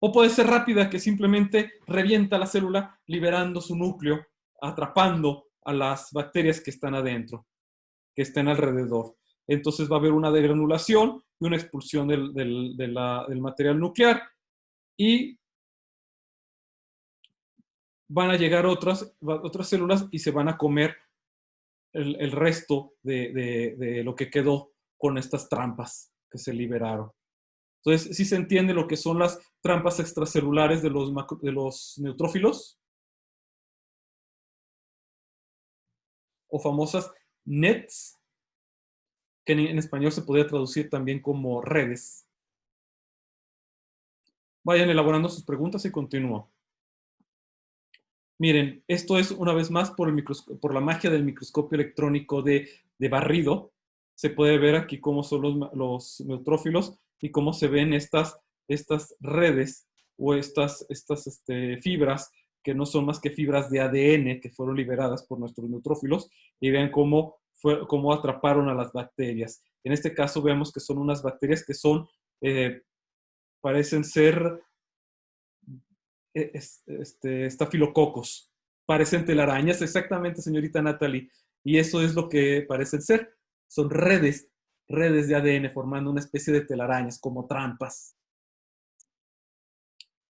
O puede ser rápida, que simplemente revienta la célula liberando su núcleo, atrapando a las bacterias que están adentro, que estén alrededor. Entonces va a haber una degranulación y una expulsión del material nuclear y van a llegar otras células y se van a comer el resto de lo que quedó con estas trampas que se liberaron. Entonces, ¿sí se entiende lo que son las trampas extracelulares de los neutrófilos? O famosas NETs, que en español se podría traducir también como redes. Vayan elaborando sus preguntas y continúo. Miren, esto es una vez más por la magia del microscopio electrónico de barrido. Se puede ver aquí cómo son los neutrófilos y cómo se ven estas redes o estas fibras que no son más que fibras de ADN que fueron liberadas por nuestros neutrófilos, y vean cómo atraparon a las bacterias. En este caso vemos que son unas bacterias que parecen ser estafilococos, parecen telarañas, exactamente, señorita Natalie, y eso es lo que parecen ser, son redes de ADN formando una especie de telarañas, como trampas.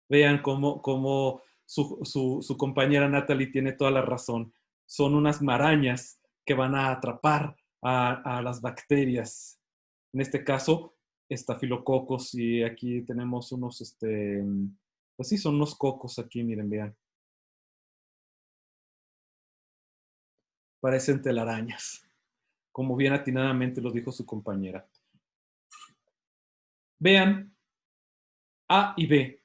Vean cómo su compañera Natalie tiene toda la razón, son unas marañas que van a atrapar a las bacterias, en este caso, estafilococos, y aquí tenemos unos, pues sí, son unos cocos aquí, miren, vean. Parecen telarañas, como bien atinadamente lo dijo su compañera. Vean A y B.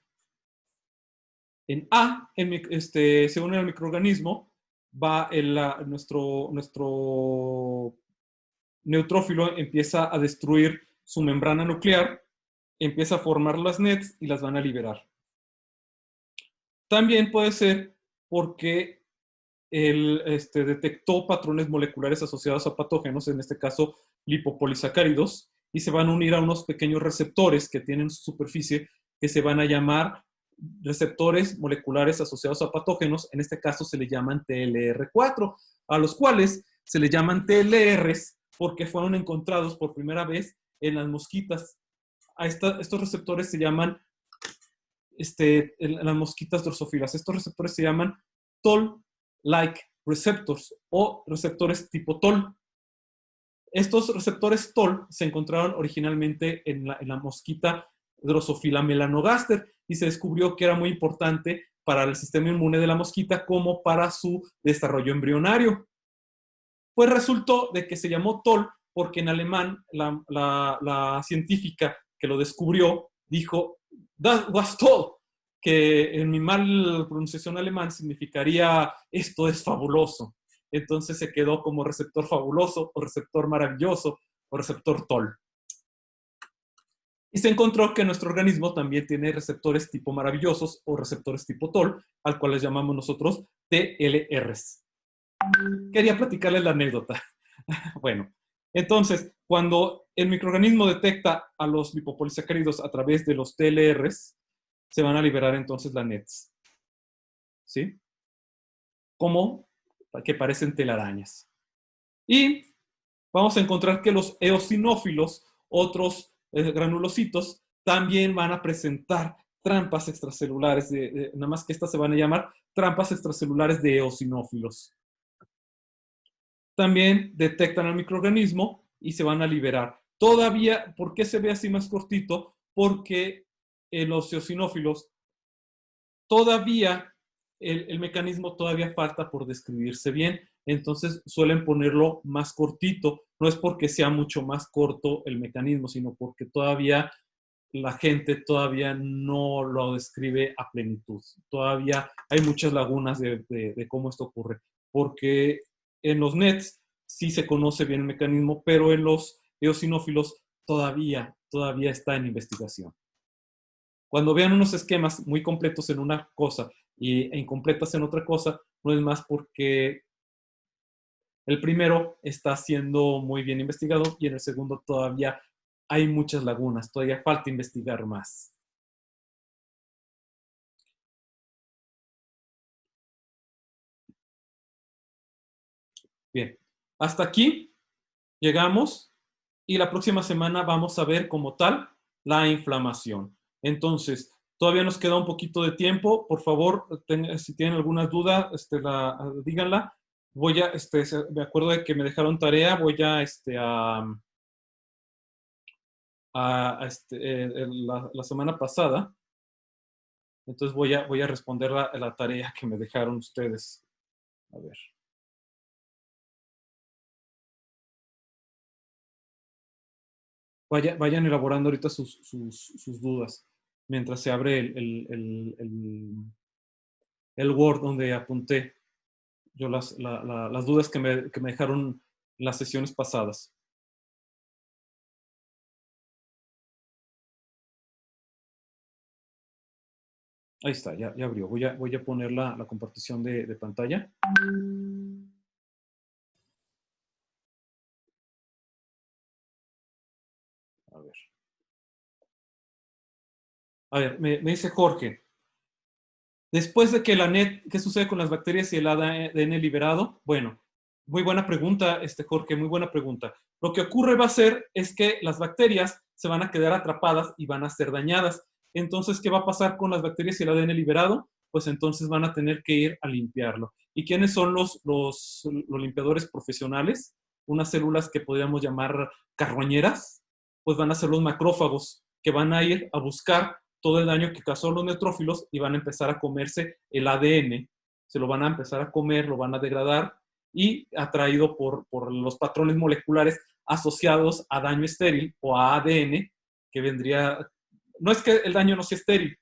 En A, se une al microorganismo, va nuestro neutrófilo, empieza a destruir su membrana nuclear, empieza a formar las NETs y las van a liberar. También puede ser porque él detectó patrones moleculares asociados a patógenos, en este caso lipopolisacáridos, y se van a unir a unos pequeños receptores que tienen su superficie, que se van a llamar receptores moleculares asociados a patógenos. En este caso se le llaman TLR4, a los cuales se le llaman TLRs porque fueron encontrados por primera vez en las mosquitas. Estos receptores se llaman las mosquitas drosófilas. Estos receptores se llaman Toll-like receptors o receptores tipo Toll. Estos receptores Toll se encontraron originalmente en la mosquita Drosophila melanogaster, y se descubrió que era muy importante para el sistema inmune de la mosquita como para su desarrollo embrionario. Pues resultó de que se llamó Toll porque en alemán la científica que lo descubrió dijo, "Das was toll", que en mi mal pronunciación alemán significaría esto es fabuloso. Entonces se quedó como receptor fabuloso o receptor maravilloso o receptor Toll. Y se encontró que nuestro organismo también tiene receptores tipo maravillosos o receptores tipo Toll, al cual les llamamos nosotros TLRs. Quería platicarles la anécdota. Bueno, entonces, cuando el microorganismo detecta a los lipopolisacáridos a través de los TLRs, se van a liberar entonces las NETs. ¿Sí? Como que parecen telarañas. Y vamos a encontrar que los eosinófilos, otros granulocitos, también van a presentar trampas extracelulares, nada más que estas se van a llamar trampas extracelulares de eosinófilos. También detectan al microorganismo y se van a liberar. Todavía, ¿por qué se ve así más cortito? Porque en los eosinófilos todavía el mecanismo todavía falta por describirse bien, entonces suelen ponerlo más cortito. No es porque sea mucho más corto el mecanismo, sino porque todavía la gente todavía no lo describe a plenitud. Todavía hay muchas lagunas de cómo esto ocurre, porque en los NETs sí se conoce bien el mecanismo, pero en los eosinófilos todavía está en investigación. Cuando vean unos esquemas muy completos en una cosa e incompletas en otra cosa, no es más porque el primero está siendo muy bien investigado y en el segundo todavía hay muchas lagunas, todavía falta investigar más. Bien, hasta aquí llegamos y la próxima semana vamos a ver como tal la inflamación. Entonces, todavía nos queda un poquito de tiempo. Por favor, si tienen alguna duda, díganla. Voy a, me acuerdo de que me dejaron tarea, voy a, la semana pasada. Entonces voy a responder la tarea que me dejaron ustedes. A ver. Vayan elaborando ahorita sus dudas mientras se abre el Word donde apunté yo las dudas que me dejaron en las sesiones pasadas. Ahí está, ya abrió. Voy a poner la compartición de pantalla. A ver, me dice Jorge. Después de que la NET, ¿qué sucede con las bacterias y el ADN liberado? Bueno, muy buena pregunta, Jorge, muy buena pregunta. Lo que ocurre va a ser es que las bacterias se van a quedar atrapadas y van a ser dañadas. Entonces, ¿qué va a pasar con las bacterias y el ADN liberado? Pues entonces van a tener que ir a limpiarlo. ¿Y quiénes son los limpiadores profesionales? Unas células que podríamos llamar carroñeras, pues van a ser los macrófagos, que van a ir a buscar todo el daño que causó los neutrófilos y van a empezar a comerse el ADN, se lo van a empezar a comer, lo van a degradar y atraído por los patrones moleculares asociados a daño estéril o a ADN, que vendría, no es que el daño no sea estéril,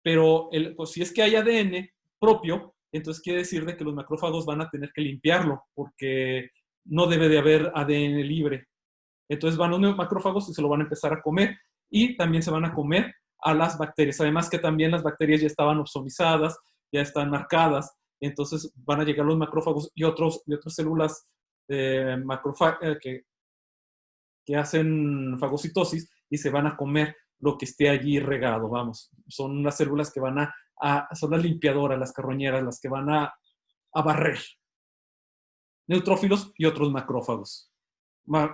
pero pues si es que hay ADN propio, entonces quiere decir de que los macrófagos van a tener que limpiarlo, porque no debe de haber ADN libre. Entonces van los macrófagos y se lo van a empezar a comer, y también se van a comer a las bacterias. Además que también las bacterias ya estaban opsonizadas, ya están marcadas, entonces van a llegar los macrófagos y otras células que hacen fagocitosis y se van a comer lo que esté allí regado, vamos. Son las células que van son las limpiadoras, las carroñeras, las que van a barrer. Neutrófilos y otros macrófagos.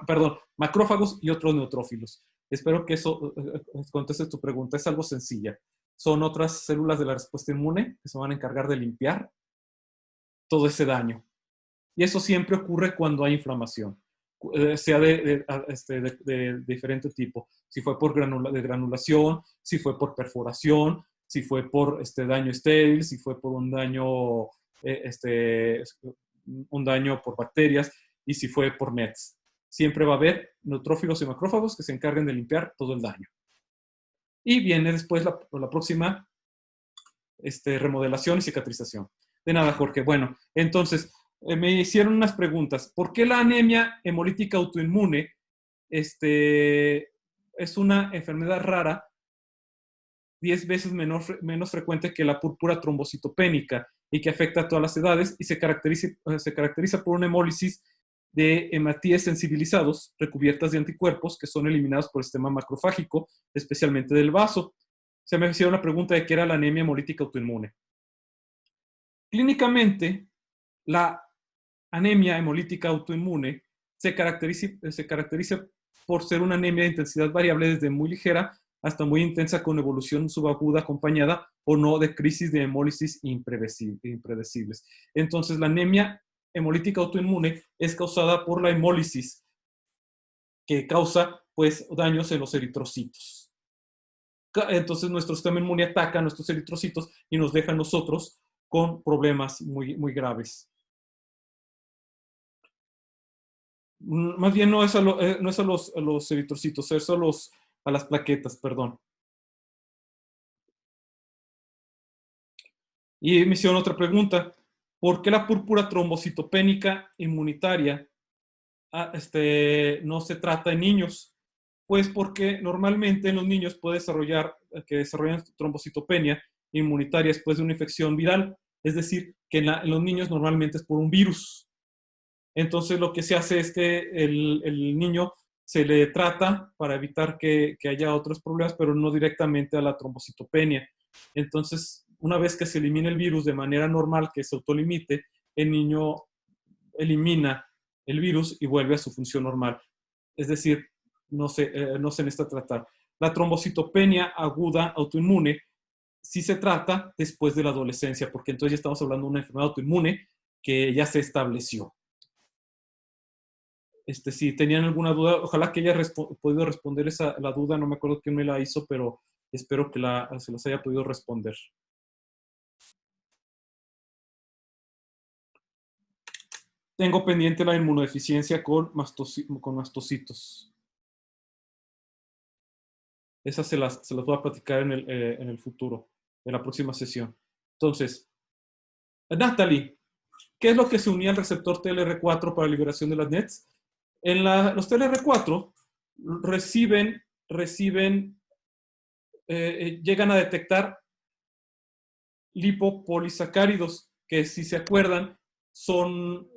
Perdón, macrófagos y otros neutrófilos. Espero que eso conteste tu pregunta. Es algo sencilla. Son otras células de la respuesta inmune que se van a encargar de limpiar todo ese daño. Y eso siempre ocurre cuando hay inflamación. sea de diferente tipo. Si fue por granulación, si fue por perforación, si fue por daño estéril, si fue por un daño por bacterias y si fue por NETs. Siempre va a haber neutrófilos y macrófagos que se encarguen de limpiar todo el daño. Y viene después la próxima remodelación y cicatrización. De nada, Jorge. Bueno, entonces, me hicieron unas preguntas. ¿Por qué la anemia hemolítica autoinmune es una enfermedad rara, 10 veces menos frecuente que la púrpura trombocitopénica y que afecta a todas las edades y se caracteriza por una hemólisis de hematíes sensibilizados recubiertas de anticuerpos que son eliminados por el sistema macrofágico, especialmente del vaso? Se me hicieron la pregunta de qué era la anemia hemolítica autoinmune. Clínicamente, la anemia hemolítica autoinmune se caracteriza por ser una anemia de intensidad variable desde muy ligera hasta muy intensa con evolución subaguda acompañada o no de crisis de hemólisis impredecibles. Entonces, la anemia hemolítica autoinmune es causada por la hemólisis que causa pues daños en los eritrocitos. Entonces, nuestro sistema inmune ataca a nuestros eritrocitos y nos deja a nosotros con problemas muy, muy graves. Más bien no es a los eritrocitos, es a las plaquetas, perdón. Y me hicieron otra pregunta. ¿Por qué la púrpura trombocitopénica inmunitaria no se trata en niños? Pues porque normalmente en los niños puede desarrollan trombocitopenia inmunitaria después de una infección viral. Es decir, que en los niños normalmente es por un virus. Entonces lo que se hace es que el niño se le trata para evitar que haya otros problemas, pero no directamente a la trombocitopenia. Entonces, una vez que se elimina el virus de manera normal, que se autolimite, el niño elimina el virus y vuelve a su función normal. Es decir, no se necesita tratar. La trombocitopenia aguda autoinmune sí se trata después de la adolescencia, porque entonces ya estamos hablando de una enfermedad autoinmune que ya se estableció. Si tenían alguna duda, ojalá que haya podido responder la duda, no me acuerdo quién me la hizo, pero espero que se las haya podido responder. Tengo pendiente la inmunodeficiencia con mastocitos. Esas se las voy a platicar en el futuro, en la próxima sesión. Entonces, Natalie, ¿qué es lo que se unía al receptor TLR4 para liberación de las NETs? Los TLR4 llegan a detectar lipopolisacáridos, que si se acuerdan,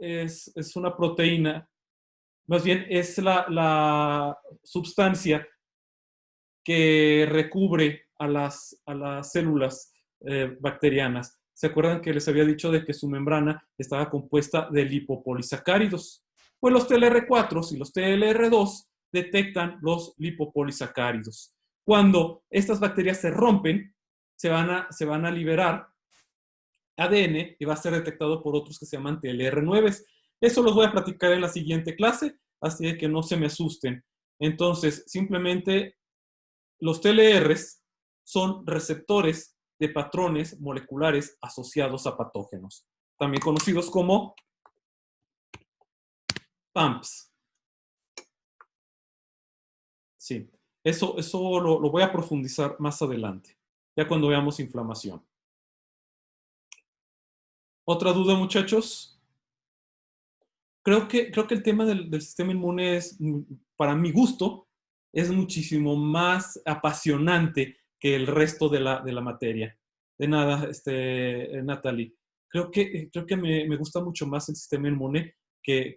es una proteína, más bien es la sustancia que recubre a las células bacterianas. ¿Se acuerdan que les había dicho de que su membrana estaba compuesta de lipopolisacáridos? Pues los TLR4 y los TLR2 detectan los lipopolisacáridos. Cuando estas bacterias se rompen, se van a liberar ADN y va a ser detectado por otros que se llaman TLR9. Eso los voy a platicar en la siguiente clase, así que no se me asusten. Entonces, simplemente los TLRs son receptores de patrones moleculares asociados a patógenos, también conocidos como PAMPs. Sí, eso lo voy a profundizar más adelante, ya cuando veamos inflamación. ¿Otra duda, muchachos? Creo que el tema del sistema inmune es, para mi gusto, es muchísimo más apasionante que el resto de la materia. De nada, Natalie. Creo que me gusta mucho más el sistema inmune que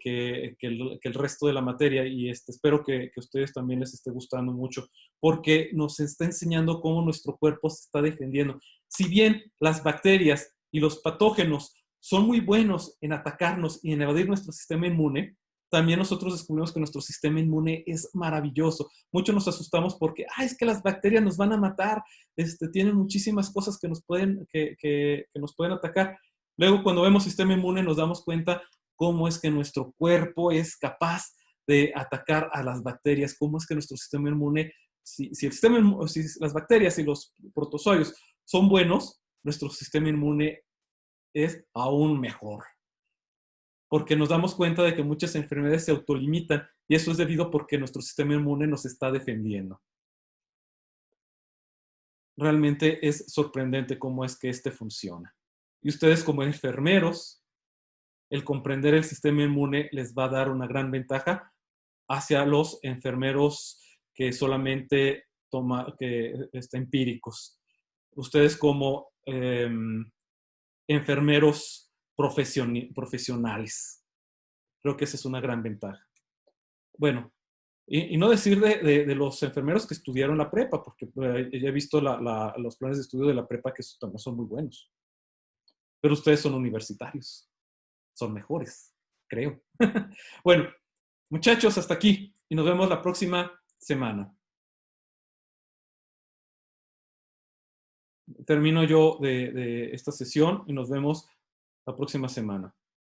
el resto de la materia y espero que a ustedes también les esté gustando mucho porque nos está enseñando cómo nuestro cuerpo se está defendiendo. Si bien las bacterias y los patógenos son muy buenos en atacarnos y en evadir nuestro sistema inmune, también nosotros descubrimos que nuestro sistema inmune es maravilloso. Muchos nos asustamos porque, es que las bacterias nos van a matar, tienen muchísimas cosas que nos pueden atacar. Luego, cuando vemos sistema inmune, nos damos cuenta cómo es que nuestro cuerpo es capaz de atacar a las bacterias, cómo es que nuestro sistema inmune, si las bacterias y los protozoarios son buenos, nuestro sistema inmune es aún mejor. Porque nos damos cuenta de que muchas enfermedades se autolimitan y eso es debido porque nuestro sistema inmune nos está defendiendo. Realmente es sorprendente cómo es que este funciona. Y ustedes como enfermeros, el comprender el sistema inmune les va a dar una gran ventaja hacia los enfermeros que solamente empíricos. Ustedes como enfermeros profesionales. Creo que esa es una gran ventaja. Bueno, y no decir de los enfermeros que estudiaron la prepa, porque ya he visto los planes de estudio de la prepa que también son muy buenos. Pero ustedes son universitarios, son mejores, creo. Bueno, muchachos, hasta aquí y nos vemos la próxima semana. Termino yo de esta sesión y nos vemos la próxima semana.